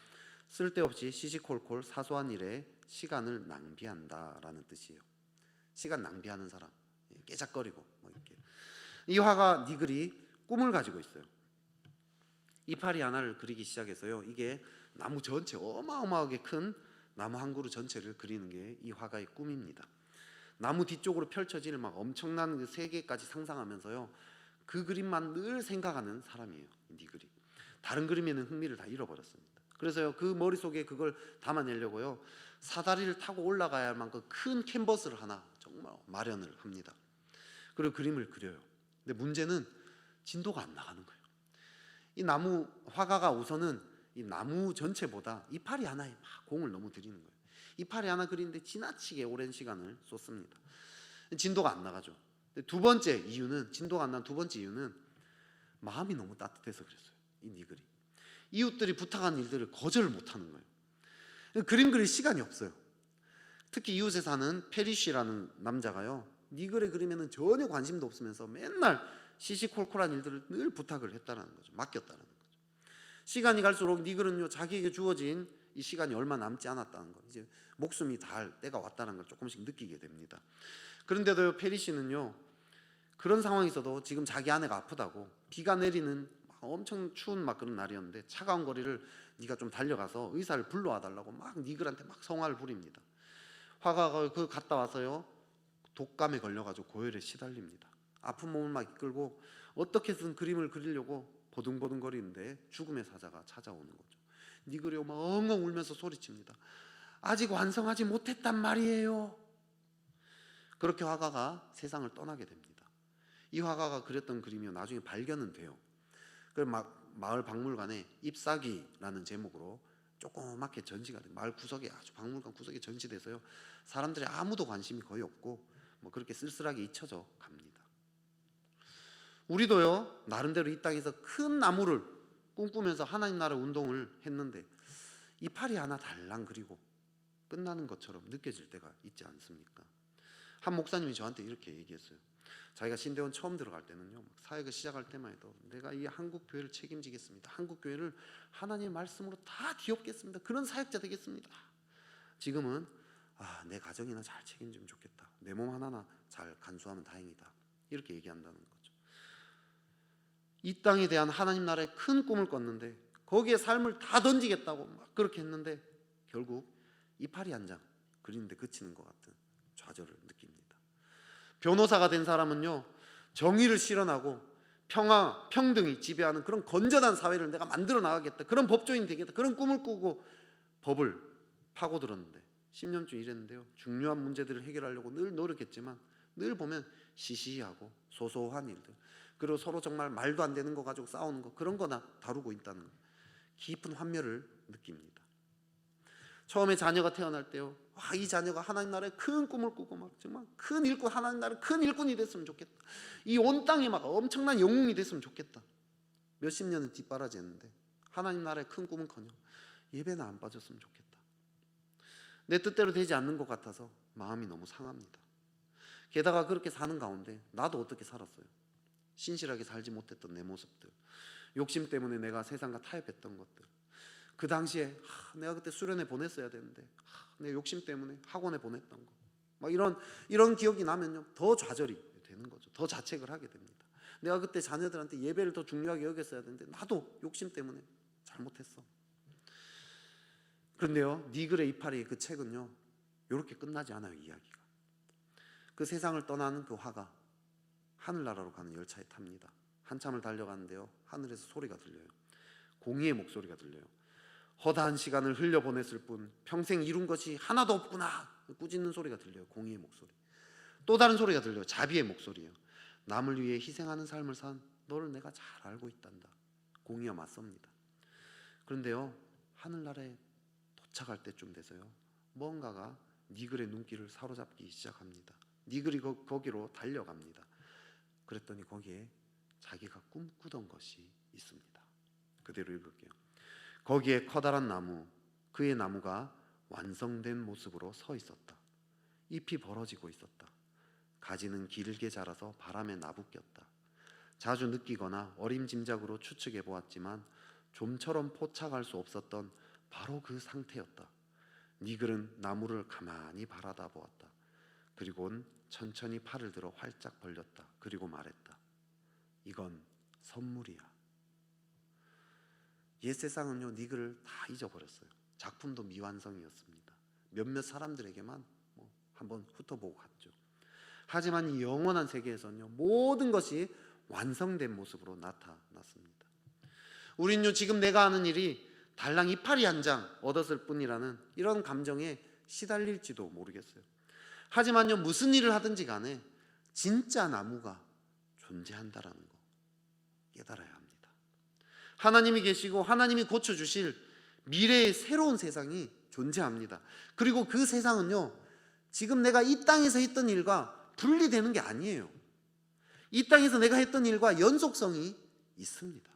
쓸데없이 시시콜콜 사소한 일에 시간을 낭비한다라는 뜻이에요. 시간 낭비하는 사람, 깨작거리고 뭐 이렇게. 이 화가 니글이 꿈을 가지고 있어요. 이파리 하나를 그리기 시작해서요. 이게 나무 전체 어마어마하게 큰 나무 한 그루 전체를 그리는 게 이 화가의 꿈입니다. 나무 뒤쪽으로 펼쳐질 막 엄청난 그 세계까지 상상하면서요. 그 그림만 늘 생각하는 사람이에요. 니글이. 다른 그림에는 흥미를 다 잃어버렸습니다. 그래서요. 그 머릿속에 그걸 담아내려고요. 사다리를 타고 올라가야 할 만큼 큰 캔버스를 하나 정말 마련을 합니다. 그리고 그림을 그려요. 근데 문제는 진도가 안 나가는 거예요. 이 나무 화가가 우선은 이 나무 전체보다 이파리 하나에 막 공을 너무 들이는 거예요. 이파리 하나 그리는데 지나치게 오랜 시간을 쏟습니다. 진도가 안 나가죠. 두 번째 이유는 진도가 안 나는 두 번째 이유는 마음이 너무 따뜻해서 그랬어요. 이 니글이 이웃들이 부탁한 일들을 거절을 못하는 거예요. 그림 그릴 시간이 없어요. 특히 이웃에 사는 페리쉬라는 남자가요 니글의 그림에는 전혀 관심도 없으면서 맨날 시시콜콜한 일들을 늘 부탁을 했다는 거죠. 맡겼다는 거죠. 시간이 갈수록 니글은요 자기에게 주어진 이 시간이 얼마 남지 않았다는 거, 이제 목숨이 닿을 때가 왔다는 걸 조금씩 느끼게 됩니다. 그런데도 페리쉬는요 그런 상황에서도 지금 자기 아내가 아프다고 비가 내리는 엄청 추운 막 그런 날이었는데 차가운 거리를 네가 좀 달려가서 의사를 불러와 달라고 막 니글한테 막 성화를 부립니다. 화가가 그 갔다 와서요 독감에 걸려가지고 고열에 시달립니다. 아픈 몸을 막 이끌고 어떻게든 그림을 그리려고 보둥보둥거리는데 죽음의 사자가 찾아오는 거죠. 니글이 막 엉엉 울면서 소리칩니다. 아직 완성하지 못했단 말이에요. 그렇게 화가가 세상을 떠나게 됩니다. 이 화가가 그렸던 그림이 나중에 발견은 돼요. 그래서 마을 박물관에 잎사귀라는 제목으로 조그맣게 전시가 돼요. 마을 구석에 아주 박물관 구석에 전시돼서요. 사람들이 아무도 관심이 거의 없고 뭐 그렇게 쓸쓸하게 잊혀져 갑니다. 우리도요 나름대로 이 땅에서 큰 나무를 꿈꾸면서 하나님 나라 운동을 했는데 이파리 하나 달랑 그리고 끝나는 것처럼 느껴질 때가 있지 않습니까? 한 목사님이 저한테 이렇게 얘기했어요. 자기가 신대원 처음 들어갈 때는요 사역을 시작할 때만 해도 내가 이 한국 교회를 책임지겠습니다. 한국 교회를 하나님의 말씀으로 다 뒤엎겠습니다. 그런 사역자 되겠습니다. 지금은 내 가정이나 잘 책임지면 좋겠다. 내 몸 하나나 잘 간수하면 다행이다. 이렇게 얘기한다는 거죠. 이 땅에 대한 하나님 나라의 큰 꿈을 꿨는데 거기에 삶을 다 던지겠다고 막 그렇게 했는데 결국 이파리 한 장 그리는데 그치는 것 같은 좌절을 느낍니다. 변호사가 된 사람은요, 정의를 실현하고 평화, 평등이 지배하는 그런 건전한 사회를 내가 만들어 나가겠다, 그런 법조인이 되겠다, 그런 꿈을 꾸고 법을 파고들었는데 10년쯤 일했는데요, 중요한 문제들을 해결하려고 늘 노력했지만 늘 보면 시시하고 소소한 일들, 그리고 서로 정말 말도 안 되는 거 가지고 싸우는 거, 그런 거나 다루고 있다는 거, 깊은 환멸을 느낍니다. 처음에 자녀가 태어날 때요, 이 자녀가 하나님 나라에 큰 꿈을 꾸고 막 정말 큰 일꾼, 하나님 나라에 큰 일꾼이 됐으면 좋겠다, 이 온 땅에 막 엄청난 영웅이 됐으면 좋겠다. 몇십 년은 뒷바라지했는데 하나님 나라의 큰 꿈은커녕 예배나 안 빠졌으면 좋겠다. 내 뜻대로 되지 않는 것 같아서 마음이 너무 상합니다. 게다가 그렇게 사는 가운데 나도 어떻게 살았어요. 신실하게 살지 못했던 내 모습들, 욕심 때문에 내가 세상과 타협했던 것들, 그 당시에 내가 그때 수련회 보냈어야 되는데 내 욕심 때문에 학원에 보냈던 거, 막 이런 기억이 나면요, 더 좌절이 되는 거죠. 더 자책을 하게 됩니다. 내가 그때 자녀들한테 예배를 더 중요하게 여겼어야 되는데 나도 욕심 때문에 잘못했어. 그런데요, 니글의 이파리의 그 책은요, 이렇게 끝나지 않아요. 이야기가, 그 세상을 떠나는 그 화가 하늘나라로 가는 열차에 탑니다. 한참을 달려가는데요, 하늘에서 소리가 들려요. 공의의 목소리가 들려요. 허다한 시간을 흘려보냈을 뿐 평생 이룬 것이 하나도 없구나, 꾸짖는 소리가 들려요. 공의의 목소리. 또 다른 소리가 들려요. 자비의 목소리예요. 남을 위해 희생하는 삶을 산 너를 내가 잘 알고 있단다. 공의와 맞섭니다. 그런데요, 하늘나라에 도착할 때쯤 돼서요, 뭔가가 니글의 눈길을 사로잡기 시작합니다. 니글이 거기로 달려갑니다. 그랬더니 거기에 자기가 꿈꾸던 것이 있습니다. 그대로 읽을게요. 거기에 커다란 나무, 그의 나무가 완성된 모습으로 서 있었다. 잎이 벌어지고 있었다. 가지는 길게 자라서 바람에 나부꼈다. 자주 느끼거나 어림짐작으로 추측해 보았지만 좀처럼 포착할 수 없었던 바로 그 상태였다. 니글은 나무를 가만히 바라다 보았다. 그리고는 천천히 팔을 들어 활짝 벌렸다. 그리고 말했다. 이건 선물이야. 옛 세상은요, 니글을 다 잊어버렸어요. 작품도 미완성이었습니다. 몇몇 사람들에게만 한번 훑어보고 갔죠. 하지만 이 영원한 세계에서는요, 모든 것이 완성된 모습으로 나타났습니다. 우린요, 지금 내가 하는 일이 달랑 이파리 한 장 얻었을 뿐이라는 이런 감정에 시달릴지도 모르겠어요. 하지만요, 무슨 일을 하든지 간에 진짜 나무가 존재한다라는 거 깨달아야 합니다. 하나님이 계시고 하나님이 고쳐주실 미래의 새로운 세상이 존재합니다. 그리고 그 세상은요, 지금 내가 이 땅에서 했던 일과 분리되는 게 아니에요. 이 땅에서 내가 했던 일과 연속성이 있습니다.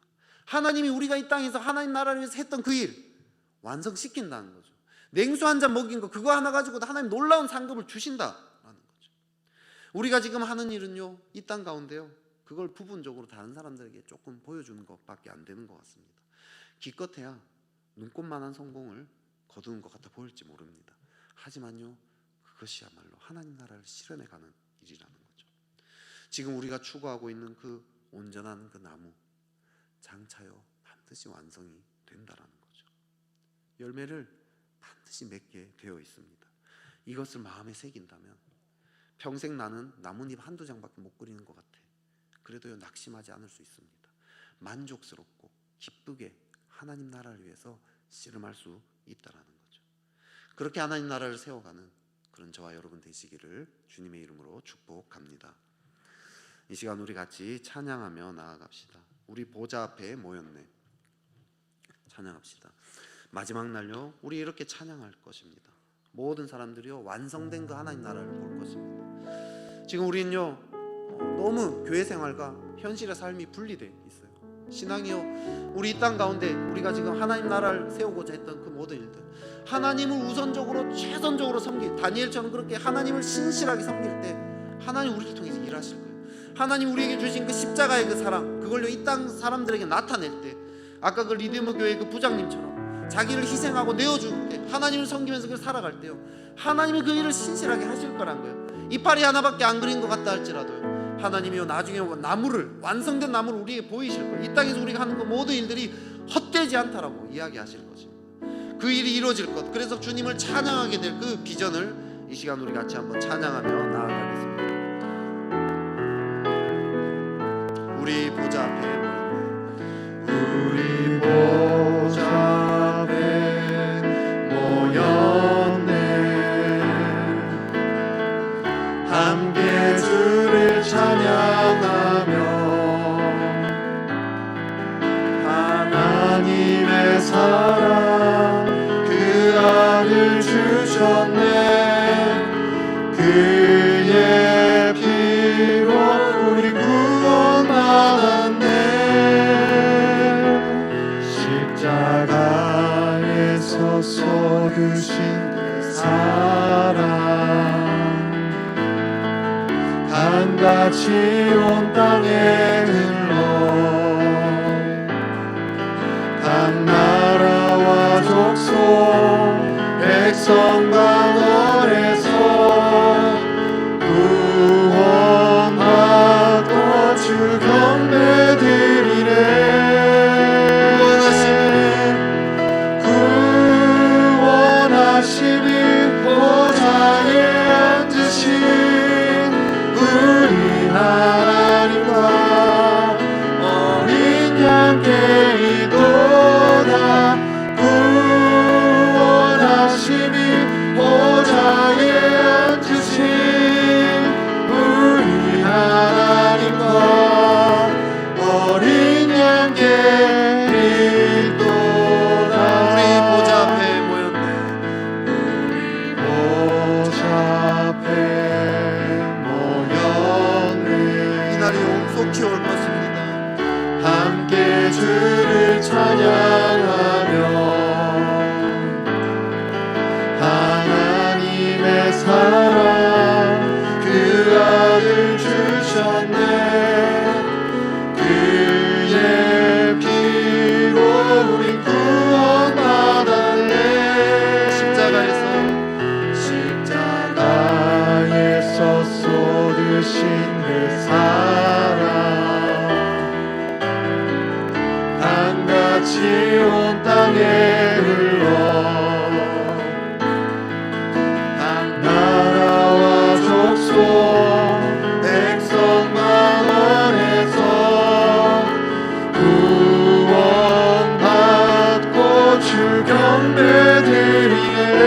하나님이 우리가 이 땅에서 하나님 나라를 위해서 했던 그 일 완성시킨다는 거죠. 냉수 한 잔 먹인 거, 그거 하나 가지고도 하나님 놀라운 상급을 주신다라는 거죠. 우리가 지금 하는 일은요, 이 땅 가운데요, 그걸 부분적으로 다른 사람들에게 조금 보여주는 것밖에 안 되는 것 같습니다. 기껏해야 눈꽃만한 성공을 거두는 것 같아 보일지 모릅니다. 하지만요, 그것이야말로 하나님 나라를 실현해가는 일이라는 거죠. 지금 우리가 추구하고 있는 그 온전한 그 나무, 장차요 반드시 완성이 된다라는 거죠. 열매를 반드시 맺게 되어 있습니다. 이것을 마음에 새긴다면 평생 나는 나뭇잎 한두 장밖에 못 그리는 것 같아, 그래도요 낙심하지 않을 수 있습니다. 만족스럽고 기쁘게 하나님 나라를 위해서 씨름할 수 있다라는 거죠. 그렇게 하나님 나라를 세워가는 그런 저와 여러분 되시기를 주님의 이름으로 축복합니다. 이 시간 우리 같이 찬양하며 나아갑시다. 우리 보좌 앞에 모였네. 찬양합시다. 마지막 날요, 우리 이렇게 찬양할 것입니다. 모든 사람들이요 완성된 그 하나님 나라를 볼 것입니다. 지금 우리는요 너무 교회 생활과 현실의 삶이 분리되어 있어요. 신앙이요, 우리 이 땅 가운데 우리가 지금 하나님 나라를 세우고자 했던 그 모든 일들, 하나님을 우선적으로 최선적으로 섬길, 다니엘처럼 그렇게 하나님을 신실하게 섬길 때 하나님 우리를 통해서 일하실 거예요. 하나님 우리에게 주신 그 십자가의 그 사랑, 그걸로 이 땅 사람들에게 나타낼 때, 아까 그 리데모 교회 그 부장님처럼 자기를 희생하고 내어줄 때, 하나님을 섬기면서 그걸 살아갈 때요, 하나님이 그 일을 신실하게 하실 거란 거예요. 이파리 하나밖에 안 그린 것 같다 할지라도요, 하나님이요 나중에 나무를, 완성된 나무를 우리에게 보이실 거예요. 이 땅에서 우리가 하는 그 모든 일들이 헛되지 않다라고 이야기하실 것입니다. 그 일이 이루어질 것, 그래서 주님을 찬양하게 될 그 비전을 이 시간 우리 같이 한번 찬양하며 나아가겠습니다. 우리 보좌 앞에 우리 보좌 앞에 모였네. 함께 주를 찬양하며 하나님의 사랑 그 아들 주셨네. 그의 피로 우리 구원받았네. 십자가에서 쏟으신 그 사랑 강같이 온 땅에 흘러 각 나라와 족속 백성 방언에서 구원받고 주 경배 드리네. 구원하심이 보좌에 앉으신 우리 하나님과 어린 양께 이도다. 구원하심이 보좌에 앉으신 우리 하나님과 어린 양께 이도다. 우리 보좌 앞에 모였네. 우리 보좌 앞에 모였네. 이날이 속히 올 것입니다. 함께 주를 찬양하며 하나님의 사랑 그 아들 주셨네. 그의 피로 우리 구원받았네. 십자가에서 쏟으신 그 사랑 강같이 온 땅에 흘러 각 나라와 족속 백성 만원에서 구원받고 주 경배 드리네.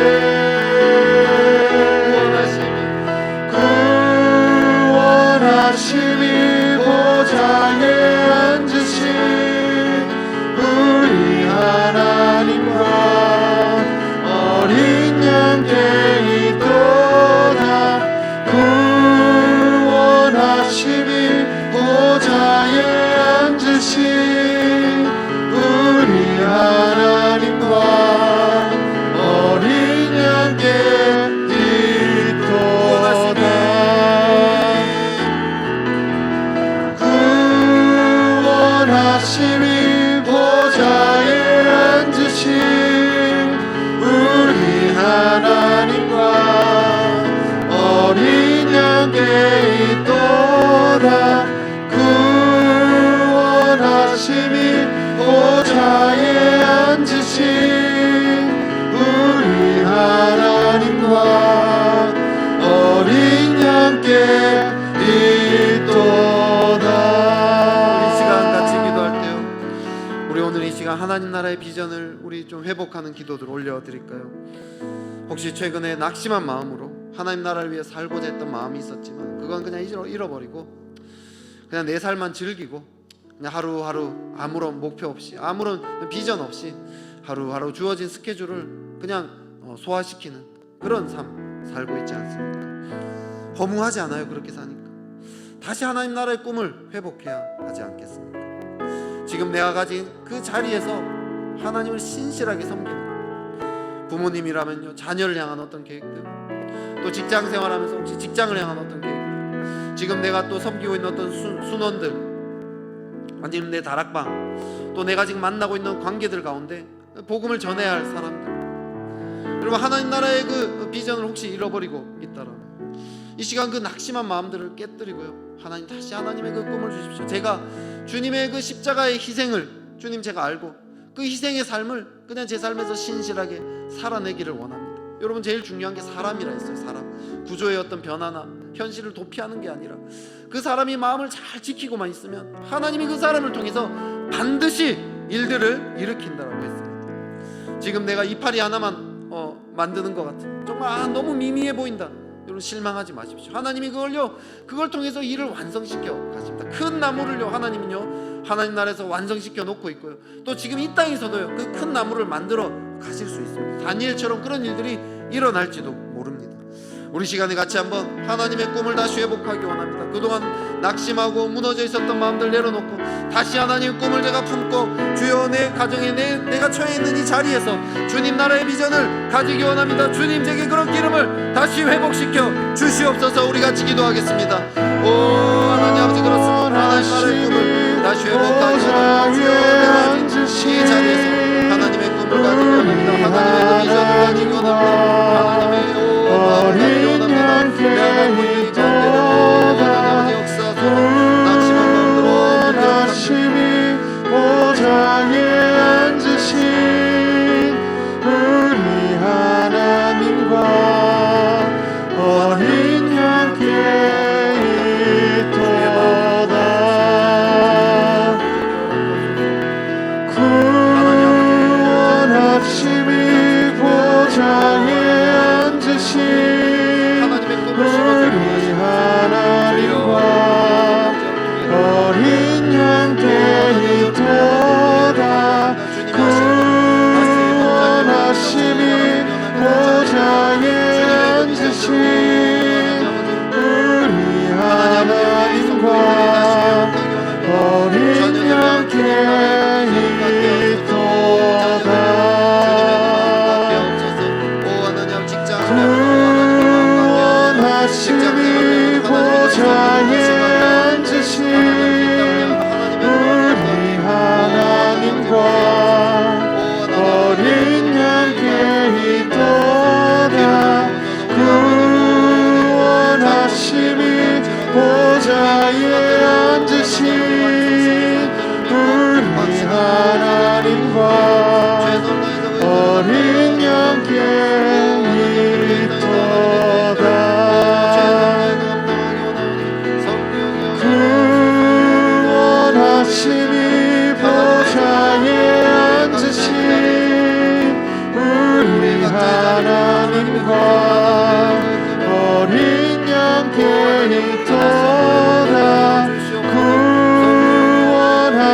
구원하심이 보좌에 앉으신 우리 하나님과 어린 양께 이도다. 구원하심이 보좌에 앉으신 우리 하나님과 어린 양께 이도다. 구원하심이 보좌에 앉으신 우리 하나님과 어린 양께 있도다. 구원하심이 보좌에 앉으신 우리 하나님과 어린 양께 있도다. 우리 오늘 이 시간 하나님 나라의 비전을 우리 좀 회복하는 기도들 올려드릴까요? 혹시 최근에 낙심한 마음으로 하나님 나라를 위해 살고자 했던 마음이 있었지만 그건 그냥 잃어버리고 그냥 내 삶만 즐기고 그냥 하루하루 아무런 목표 없이 아무런 비전 없이 하루하루 주어진 스케줄을 그냥 소화시키는 그런 삶 살고 있지 않습니까? 허무하지 않아요? 그렇게 사니까 다시 하나님 나라의 꿈을 회복해야 하지 않겠습니까? 지금 내가 가진 그 자리에서 하나님을 신실하게 섬기는 부모님이라면요 자녀를 향한 어떤 계획들, 또 직장 생활하면서 혹시 직장을 향한 어떤 계획들, 지금 내가 또 섬기고 있는 어떤 순원들, 아니면 내 다락방, 또 내가 지금 만나고 있는 관계들 가운데 복음을 전해야 할 사람들, 그리고 하나님 나라의 그 비전을 혹시 잃어버리고 있다라면 이 시간 그 낙심한 마음들을 깨뜨리고요, 하나님 다시 하나님의 그 꿈을 주십시오. 제가 주님의 그 십자가의 희생을 주님 제가 알고 그 희생의 삶을 그 그냥 제 삶에서 신실하게 살아내기를 원합니다. 여러분, 제일 중요한 게 사람이라 했어요. 사람. 구조의 어떤 변화나 현실을 도피하는 게 아니라 그 사람이 마음을 잘 지키고만 있으면 하나님이 그 사람을 통해서 반드시 일들을 일으킨다라고 했습니다. 지금 내가 이파리 하나만 만드는 것 같은, 정말 너무 미미해 보인다, 여러분 실망하지 마십시오. 하나님이 그걸 통해서 일을 완성시켜 가십니다. 큰 나무를요, 하나님은요 하나님 나라에서 완성시켜 놓고 있고요, 또 지금 이 땅에서도요 그 큰 나무를 만들어 가실 수 있습니다. 다니엘처럼 그런 일들이 일어날지도 모릅니다. 우리 시간에 같이 한번 하나님의 꿈을 다시 회복하기 원합니다. 그동안 낙심하고 무너져 있었던 마음들 내려놓고 다시 하나님의 꿈을 제가 품고, 주여 내 가정에 내가 처해 있는 이 자리에서 주님 나라의 비전을 가지기 원합니다. 주님, 제게 그런 기름을 다시 회복시켜 주시옵소서. 우리 같이 기도하겠습니다. 오 하나님 아버지, 그렇습니다. 하나님 나라의 꿈을 다시 회복하기 원합니다. 주여 내가 이 자리에서 하나님의 꿈을 가지기 원합니다. 하나님의 그 비전을 가지기 원합니다. 하나님의 어린 양께 원하심이 보좌에 앉으신 우리 하나님과 어린 양께 있도다. 원하심이 보좌에 앉으신 우리 하나님과 어린 양께 있도다. 원하심이 보좌에 앉으신 우리 하나님과 어린 양께 있도다. 원하심이 보좌에 앉으신 우리 하나님과 어린 양께 있도다. 원하심이 보좌에 앉으신 우리 하나님과 어린 양께 있도다.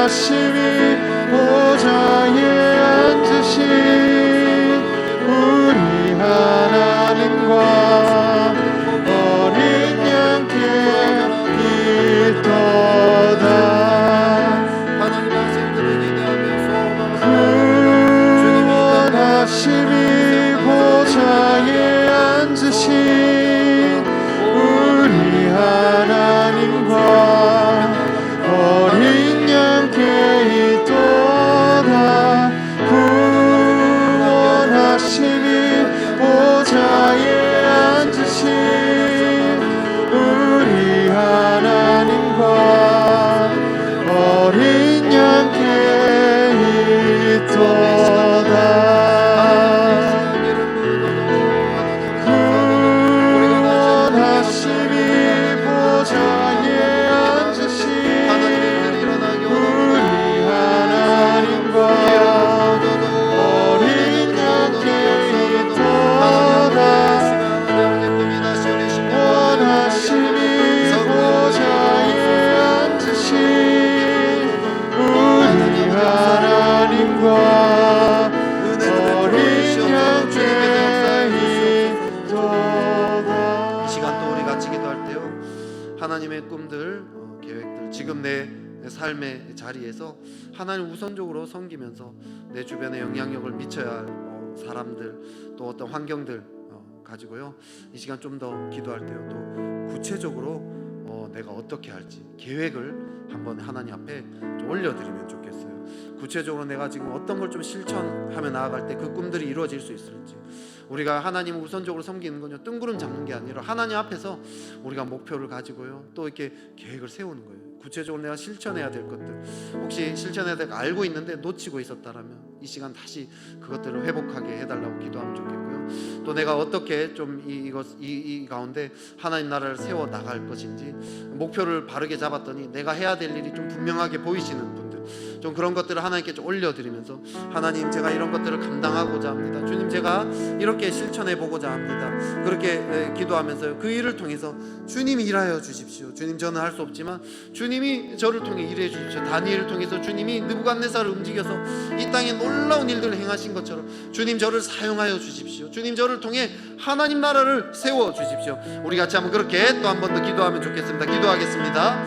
원하심이 보좌에 앉으신 우리 하나님과 어린 양께 있도다. 원하심이 보좌에 앉으신 우리 하나님과 어린 양께 있도다. 원하심이 보좌에 앉으신 우리 하나님과 어린 양께 있도다. 원하심이 보좌에 앉으신 우리 하나님과 어린 양께 있도다. 하나님의 꿈들, 계획들, 지금 내 삶의 자리에서 하나님 우선적으로 섬기면서 내 주변에 영향력을 미쳐야 할 사람들, 또 어떤 환경들 가지고요, 이 시간 좀 더 기도할 때요, 또 구체적으로 내가 어떻게 할지 계획을 한번 하나님 앞에 좀 올려드리면 좋겠어요. 구체적으로 내가 지금 어떤 걸 좀 실천하며 나아갈 때 그 꿈들이 이루어질 수 있을지. 우리가 하나님을 우선적으로 섬기는 건요, 뜬구름 잡는 게 아니라 하나님 앞에서 우리가 목표를 가지고요, 또 이렇게 계획을 세우는 거예요. 구체적으로 내가 실천해야 될 것들, 혹시 실천해야 될 거 알고 있는데 놓치고 있었다라면 이 시간 다시 그것들을 회복하게 해달라고 기도하면 좋겠고요. 또 내가 어떻게 좀 이 가운데 하나님 나라를 세워 나갈 것인지 목표를 바르게 잡았더니 내가 해야 될 일이 좀 분명하게 보이시는 분들, 좀 그런 것들을 하나님께 좀 올려드리면서 하나님 제가 이런 것들을 감당하고자 합니다. 주님 제가 이렇게 실천해 보고자 합니다. 그렇게 기도하면서요, 그 일을 통해서 주님이 일하여 주십시오. 주님 저는 할 수 없지만 주님이 저를 통해 일해 주십시오. 다니엘을 통해서 주님이 느부갓네살을 움직여서 이 땅에 놀라운 일들을 행하신 것처럼 주님 저를 사용하여 주십시오. 주님 저를 통해 하나님 나라를 세워 주십시오. 우리 같이 한번 그렇게 또 한 번 더 기도하면 좋겠습니다. 기도하겠습니다.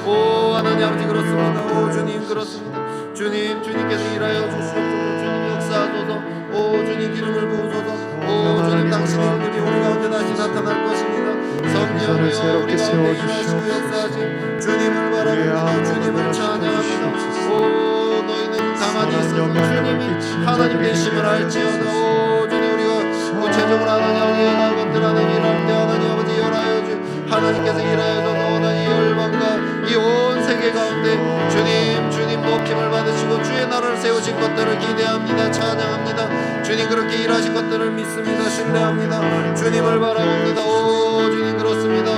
오 하나님 아버지 그렇습니다. 오 주님 그렇습니다. 주님 주님께서 일하여 주시옵소서. 주님 역사하소서. 오 주님 기름을 부으소서. 오 주님 당신의 일들이 우리 가운데 다시 나타날 것입니다. 성령이여 새롭게 우리 가운데 일하시고 세워주시옵소서. 역사하신 주님을 바라봅니다. 주님을 찬양합니다. 오 너희는 가만히 있어서 주님이 하나님 되심을 알지어다. 오 주님 우리가 구체적으로 하나님 일어날 것들 하나님 일할 때 하나님 아버지 일하여 주 하나님께서 일하여 주소서. 하나님 열방과 이 온 세계 가운데 주님 높임을 받으시고 주의 나라를 세우실 것들을 기대합니다. 찬양합니다. 주님 그렇게 일하실 것들을 믿습니다. 신뢰합니다. 주님을 바라봅니다. 오 주님 그렇습니다.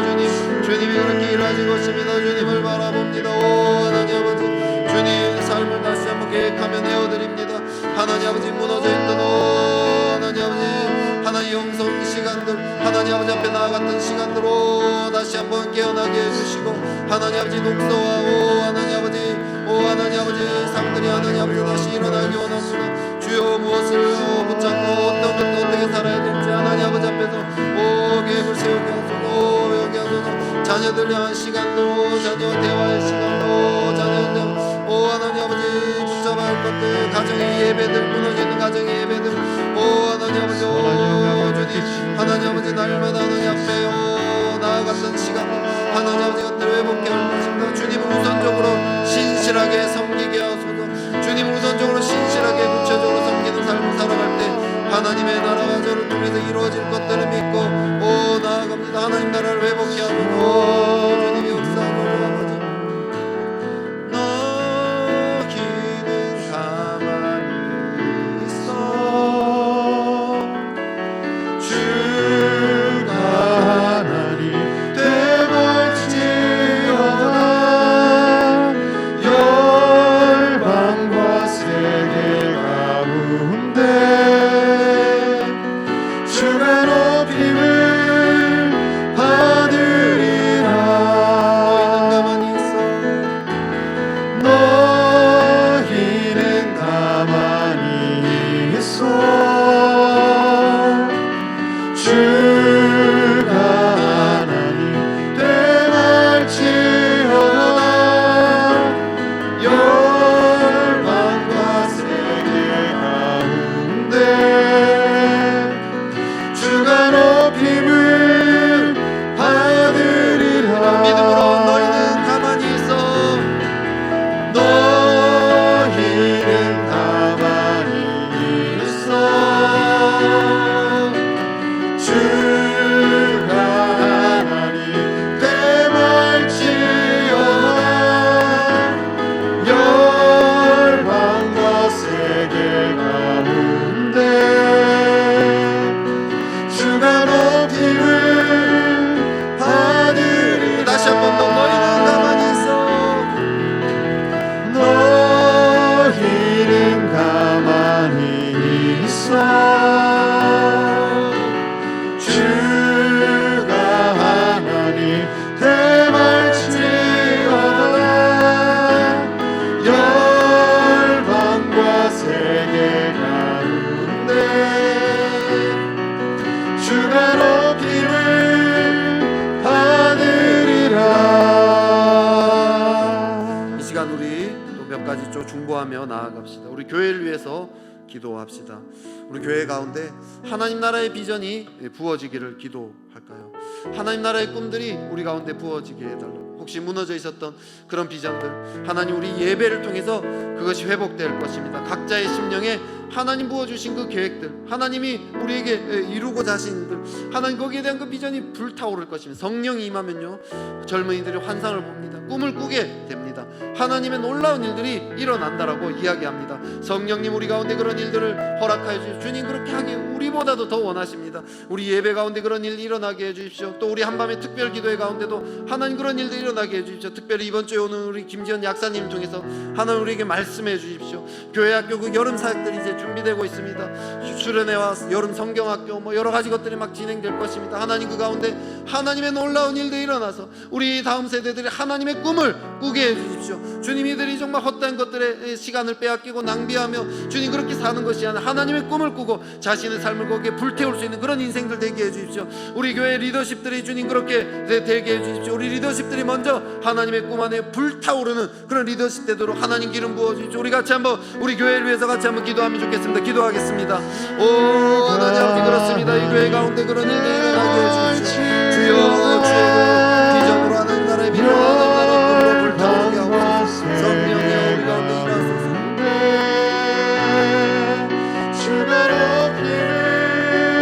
주님이 그렇게 일하실 것입니다. 주님을 바라봅니다. 오 하나님 아버지 주님 삶을 다시 한번 계획하며 내어드립니다. 하나님 아버지 무너져 있던 오 하나님 아버지 하나님 영성 시간들 하나님 아버지 앞에 나아갔던 시간들 오 다시 한번 깨어나게 해주시고 하나님 아버지 녹서와 오 하나님 아버지 상들이 하나님 아버지 다시 일어나기 원합니다. 주여 무엇을 붙잡고 어떤 것도 어떻게 살아야 될지 하나님 아버지 앞에서 오 계획을 세우게 하소서. 오 여기 하소서. 자녀들 향한 시간들 오 자녀 대화의 시간들 오 자녀들 오 하나님 아버지 붙잡아야 할 것들 가정의 예배들 무너지는 가정의 예배들 오 하나님 아버지 오 주님 하나님 아버지 날마다 하나님 앞에 오 나아갔던 시간 하나님 아버지 것들을 회복해 할 것입니다. 주님을 우선적으로 신실하게 섬기게 하소서. 주님을 우선적으로 신실하게 구체적으로 섬기는 삶을 살아갈 때 하나님의 나라가 저를 통해서 이루어질 것들을 믿고 오 나아갑니다. 하나님 나라를 회복해 하소서. 오 주님이 역사하소서. 아버지 너희는 가만히 있어 주가 하나님 열방과 세계 가운데 주가 높임을 받으리라. 너희는 가만히 있어 주가 하나님 되갈지어다. 열방과 세계 가운데 주가 높임을 받으리라. 믿음으로 너희는 가만히 있어 너희는 가만히 있어 주가 하나님 되갈지어다. 열방과 세계 가운데 주가 높임을 받으리라. 다시 한 번 더 너희는 가만히 있어 너희는 가만히 있어 주가 하나님 되갈지어다. 열방과 세계 가운데 주가 높임을 받으리라. 이 시간 우리 또 몇 가지 좀 중보하며 나아갑시다. 우리 교회를 위해서 기도합시다. 우리 교회 가운데 하나님 나라의 비전이 부어지기를 기도할까요? 하나님 나라의 꿈들이 우리 가운데 부어지게 해달라고. 혹시 무너져 있었던 그런 비전들 하나님 우리 예배를 통해서 그것이 회복될 것입니다. 각자의 심령에 하나님 부어주신 그 계획들, 하나님이 우리에게 이루고자 하신 일들, 하나님 거기에 대한 그 비전이 불타오를 것입니다. 성령이 임하면요, 젊은이들이 환상을 봅니다. 꿈을 꾸게 됩니다. 하나님의 놀라운 일들이 일어난다라고 이야기합니다. 성령님 우리 가운데 그런 일들을 허락하여 주십시오. 주님 그렇게 하기 우리보다도 더 원하십니다. 우리 예배 가운데 그런 일 일어나게 해주십시오. 또 우리 한밤의 특별 기도회 가운데도 하나님 그런 일들 일어나게 해주십시오. 특별히 이번 주에 오는 우리 김지현 약사님 통해서 하나님 우리에게 말씀해 주십시오. 교회학교 그 여름 사역들이 이제 준비되고 있습니다. 수련회와 여름 성경학교 뭐 여러 가지 것들이 막 진행될 것입니다. 하나님 그 가운데 하나님의 놀라운 일들이 일어나서 우리 다음 세대들이 하나님의 꿈을 꾸게 해주십시오. 주님 이들이 정말 헛된 것들에 시간을 빼앗기고 낭비하며 주님 그렇게 사는 것이 아니라 하나님의 꿈을 꾸고 자신의 삶을 거기에 불태울 수 있는 그런 인생들 되게 해주십시오. 우리 교회 리더십들이 주님 그렇게 되게 해주십시오. 우리 리더십들이 먼저 하나님의 꿈 안에 불타오르는 그런 리더십 되도록 하나님 기름 부어주십시오. 우리 같이 한번 우리 교회를 위해서 같이 한번 기도하면 좋겠습니다. 기도하겠습니다. 오 하나님 아버지 그렇습니다. 이 교회 가운데 그런 일이 일어나게 해주십시오. 주여 주여 비전으로 하는 나라의 비전으로 하는 나라의 꿈으로 불타오르게 하옵소서. 성령이여 우리 가운데 일하소서.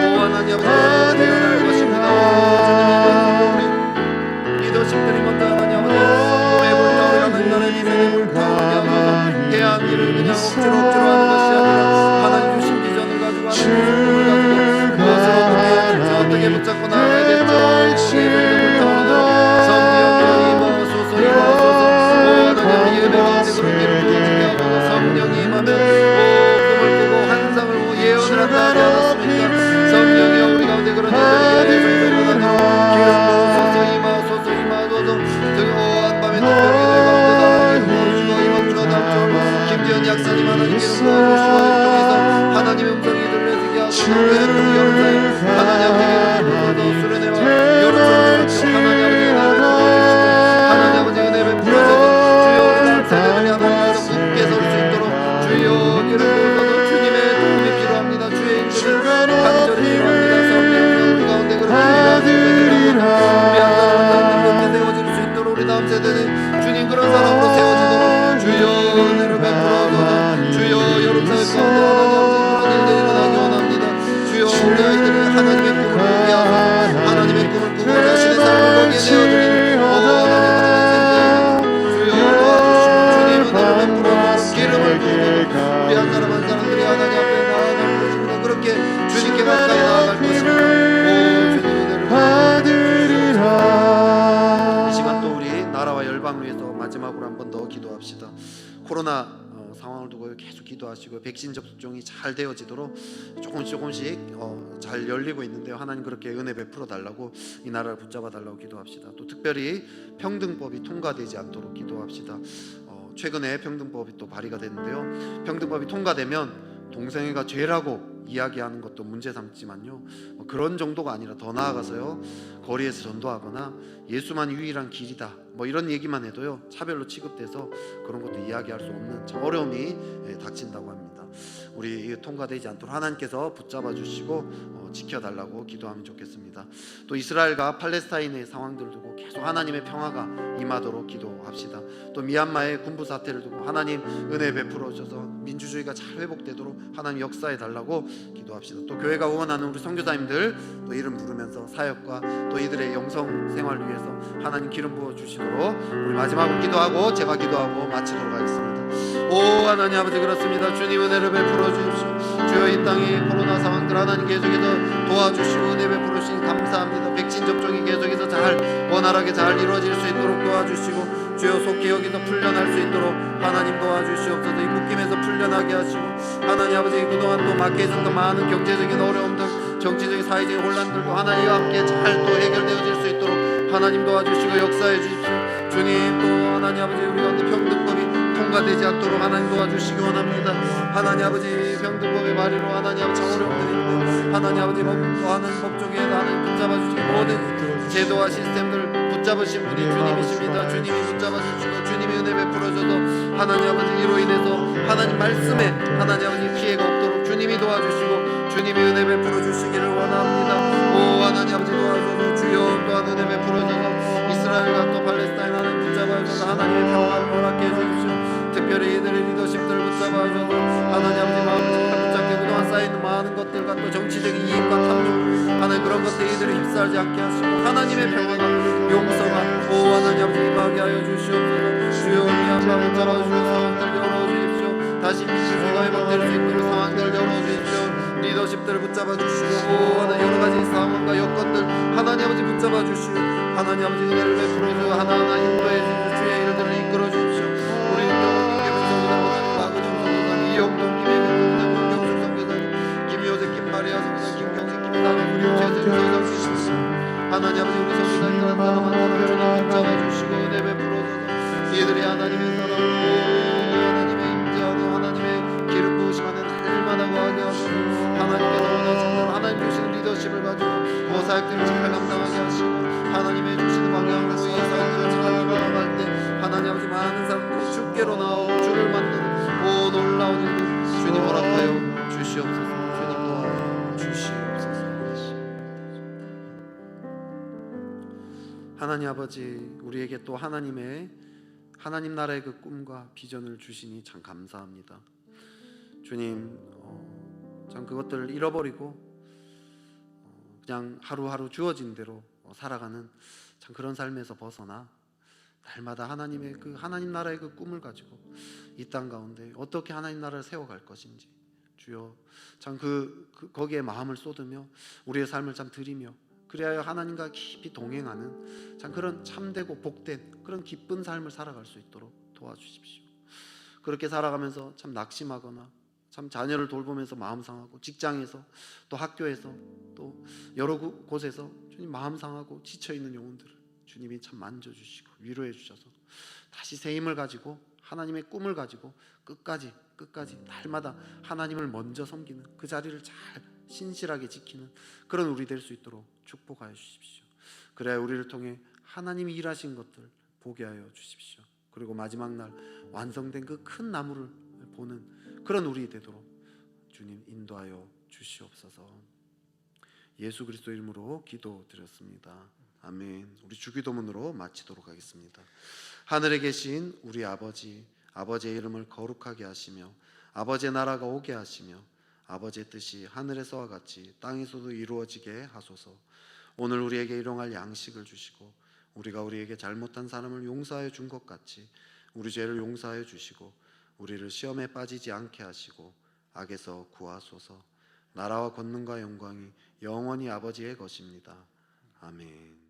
오 하나님 아버지 일어날 것입니다. 주님 리더십들이 먼저 하나님 아버지 꿈에 불타오르게 하는 나라의 비전에 불타오르게 하소서. 해안 일을 그냥 억지로 하는 것이 아니라 하나님 주신 비전을 가지고 하나님 꿈을 가지고 무엇을 어떻게 해야 될지 어떻게 붙잡고 나아가야 될지 성령이 임하소서. 예배 가운데 그런 일을 부어지게 하소서. 성령이 임하면 꿈을 꾸고 환상을 보고 예언을 한다 하지 않았습니까? 성령이여 우리 가운데 그런 일들이 일어나도록 기름 부어소서. 임하소서 임하소서. 한밤의 특별기도회 가운데 하나님 부어주시고 이번 주와 다음 주 김지현 약사님 하나님 기름 부어주시고 통해서 하나님의 음성이 들려지게 하소서. 여름사에 하나님 아버지 기름 부어서 수련회와 여름 성경학교 하나님 아버지 은혜를 부어주시고 하나님 아버지 은혜 베풀어서 세대들이 하나님께서 굳게 설 수 있도록 주여 기름 부어서 주님의 도움이 필요합니다. 주의 인들이 간절히 필요합니다. 성령 우리 가운데 그런 일이 우리 한 사람 그렇게 세워질 수 있도록 우리 다음 세대는 주님 그런 사람으로 세워지도록 주여 은혜를 베풀어서 주여 여름사역 가운데 하나님 아버지 그런 일들이 일어나기 원합니다. 주여 우리 아이들이 하나님의 꿈을 꾸게 하소서. 하나님의 꿈을 꾸고 자신의 삶을 거기에 내어드리는 기름을 부어 우리 한 사람 한 사람들이 하나님 앞에 나아갈 것입니다. 그렇게 주님께 가까이 나아갈 것입니다. 오 주님 은혜를 받으리라. 이 시간 또 우리 나라와 열방을 위해서 마지막으로 한 번 더 기도합시다. 코로나 상황을 두고 계속 기도하시고 백신 접종이 잘 되어지도록 조금씩 잘 열리고 있는데요. 하나님 그렇게 은혜 베풀어 달라고 이 나라를 붙잡아 달라고 기도합시다. 또 특별히 평등법이 통과되지 않도록 기도합시다. 최근에 평등법이 또 발의가 됐는데요. 평등법이 통과되면 동성애가 죄라고 이야기하는 것도 문제 삼지만요, 그런 정도가 아니라 더 나아가서요, 거리에서 전도하거나 예수만이 유일한 길이다 뭐 이런 얘기만 해도요 차별로 취급돼서 그런 것도 이야기할 수 없는 어려움이 닥친다고 합니다. 우리 통과되지 않도록 하나님께서 붙잡아 주시고 지켜달라고 기도하면 좋겠습니다. 또 이스라엘과 팔레스타인의 상황들을 두고 계속 하나님의 평화가 임하도록 기도합시다. 또 미얀마의 군부 사태를 두고 하나님 은혜 베풀어 주셔서 민주주의가 잘 회복되도록 하나님 역사해 달라고 기도합시다. 또 교회가 응원하는 우리 선교사님들 또 이름 부르면서 사역과 또 이들의 영성 생활을 위해서 하나님 기름 부어 주시도록 우리 마지막으로 기도하고 제가 기도하고 마치도록 하겠습니다. 오 하나님 아버지 그렇습니다. 주님 은혜를 베풀어 주십시오. 주여 이 땅의 코로나 상황들 하나님 계속해서 도와주시고 은혜 베풀어 주시니 감사합니다. 백신 접종이 계속해서 잘 원활하게 잘 이루어질 수 있도록 도와주시고 주여 속히 여기서 풀려날 수 있도록 하나님 도와주시옵소서. 이 묶임에서 풀려나게 하시고 하나님 아버지 그동안 또 맞게 있었던 많은 경제적인 어려움들 정치적인 사회적인 혼란들도 하나님과 함께 잘 또 해결되어질 수 있도록 하나님 도와주시고 역사해 주십시오. 주님 또 하나님 아버지 우리 가운데 평등법이 통과되지 않도록 하나님 도와주시기 원합니다. 하나님 아버지 평등법의 말이로 하나님 아버지 어려움들이 있는데 하나님 아버지 하는 법조계에 하나님 붙잡아주시기 모든 제도와 시스템들 붙잡으신 분이 주님이십니다. 주님이 붙잡아주시고 주님이 은혜 베풀어줘도 하나님 아버지 이로 인해서 하나님 말씀에 하나님 아버지 피해가 없도록 주님이 도와주시고 주님이 은혜 베풀어 주시기를 원합니다. 오 하나님 아버지 도와주셔서 주여 또한 은혜 베풀어 주셔서 이스라엘과 또 팔레스타인 하나님 붙잡아 주셔서 하나님의 평화를 허락해 주십시오. 특별히 이들의 리더십들을 붙잡아 주셔서 하나님 아버지 마음을 잘 붙잡게 뭐 정치적인 이익과 탐욕 하는 그런 것들에 이들을 휩싸지 않게 하시고 하나님의 평화가 용서가 오 하나님 아버지 임하게 하여 주시옵소서. 주여 우리 한번 붙잡아 주시고 상황들 열어주십시오. 다시 민주주의가 회복될 수 있도록 상황들 열어주십시오. 리더십들을 붙잡아 주시고 오 하나님 여러 가지 상황과 여건들 하나님 아버지 붙잡아 주시고 하나님 아버지 은혜를 베풀어 주어 하나하나 인도해 주시고 주의 일들을 이끌어 주십시오. 우리 김경훈 성교사님, 박은영 성교사님, 이영동, 김혜경 성교사님, 경숙 성교사님, 김효재, 김마리아 성교사님, 김경식, 김다론, 우리 최승 성교사님 하나님 아버지 우리 성교사님 따라 주님 붙잡아 주시고 은혜 베풀어 주셔서 이들이 하나님의 사랑 하나님의 임재하는 하나님의 기름 부으심 안에 날마다 거하게 하소서. 하나님께서 원하시는 대로 하나님 주시는 리더십을 가지고 사역들을 잘 감당하게 하시고 하나님의 주시는 방향으로 이 사역들을 잘 이끌어갈 때 하나님 아버지 많은 사람들이 주께로 나오고 주를 만나는 오 놀라운 일들 주님 허락하여 주시옵소서. 주님 도와 주시옵소서. 하나님 아버지 우리에게 또 하나님 나라의 그 꿈과 비전을 주시니 참 감사합니다. 주님 참 그것들을 잃어버리고 그냥 하루하루 주어진 대로 살아가는 참 그런 삶에서 벗어나 날마다 하나님 나라의 그 꿈을 가지고 이 땅 가운데 어떻게 하나님 나라를 세워갈 것인지 주여 참 거기에 마음을 쏟으며 우리의 삶을 참 드리며 그래야 하나님과 깊이 동행하는 참 그런 참되고 복된 그런 기쁜 삶을 살아갈 수 있도록 도와주십시오. 그렇게 살아가면서 참 낙심하거나 참 자녀를 돌보면서 마음 상하고 직장에서 또 학교에서 또 여러 곳에서 주님 마음 상하고 지쳐있는 영혼들을 주님이 참 만져주시고 위로해 주셔서 다시 새 힘을 가지고 하나님의 꿈을 가지고 끝까지 날마다 하나님을 먼저 섬기는 그 자리를 잘 신실하게 지키는 그런 우리 될 수 있도록 축복하여 주십시오. 그래야 우리를 통해 하나님이 일하신 것들 보게 하여 주십시오. 그리고 마지막 날 완성된 그 큰 나무를 보는 그런 우리 되도록 주님 인도하여 주시옵소서. 예수 그리스도 이름으로 기도드렸습니다. 아멘. 우리 주기도문으로 마치도록 하겠습니다. 하늘에 계신 우리 아버지의 이름을 거룩하게 하시며 아버지의 나라가 오게 하시며 아버지의 뜻이 하늘에서와 같이 땅에서도 이루어지게 하소서. 오늘 우리에게 일용할 양식을 주시고 우리가 우리에게 잘못한 사람을 용서하여 준 것 같이 우리 죄를 용서하여 주시고 우리를 시험에 빠지지 않게 하시고 악에서 구하소서. 나라와 권능과 영광이 영원히 아버지의 것입니다. 아멘.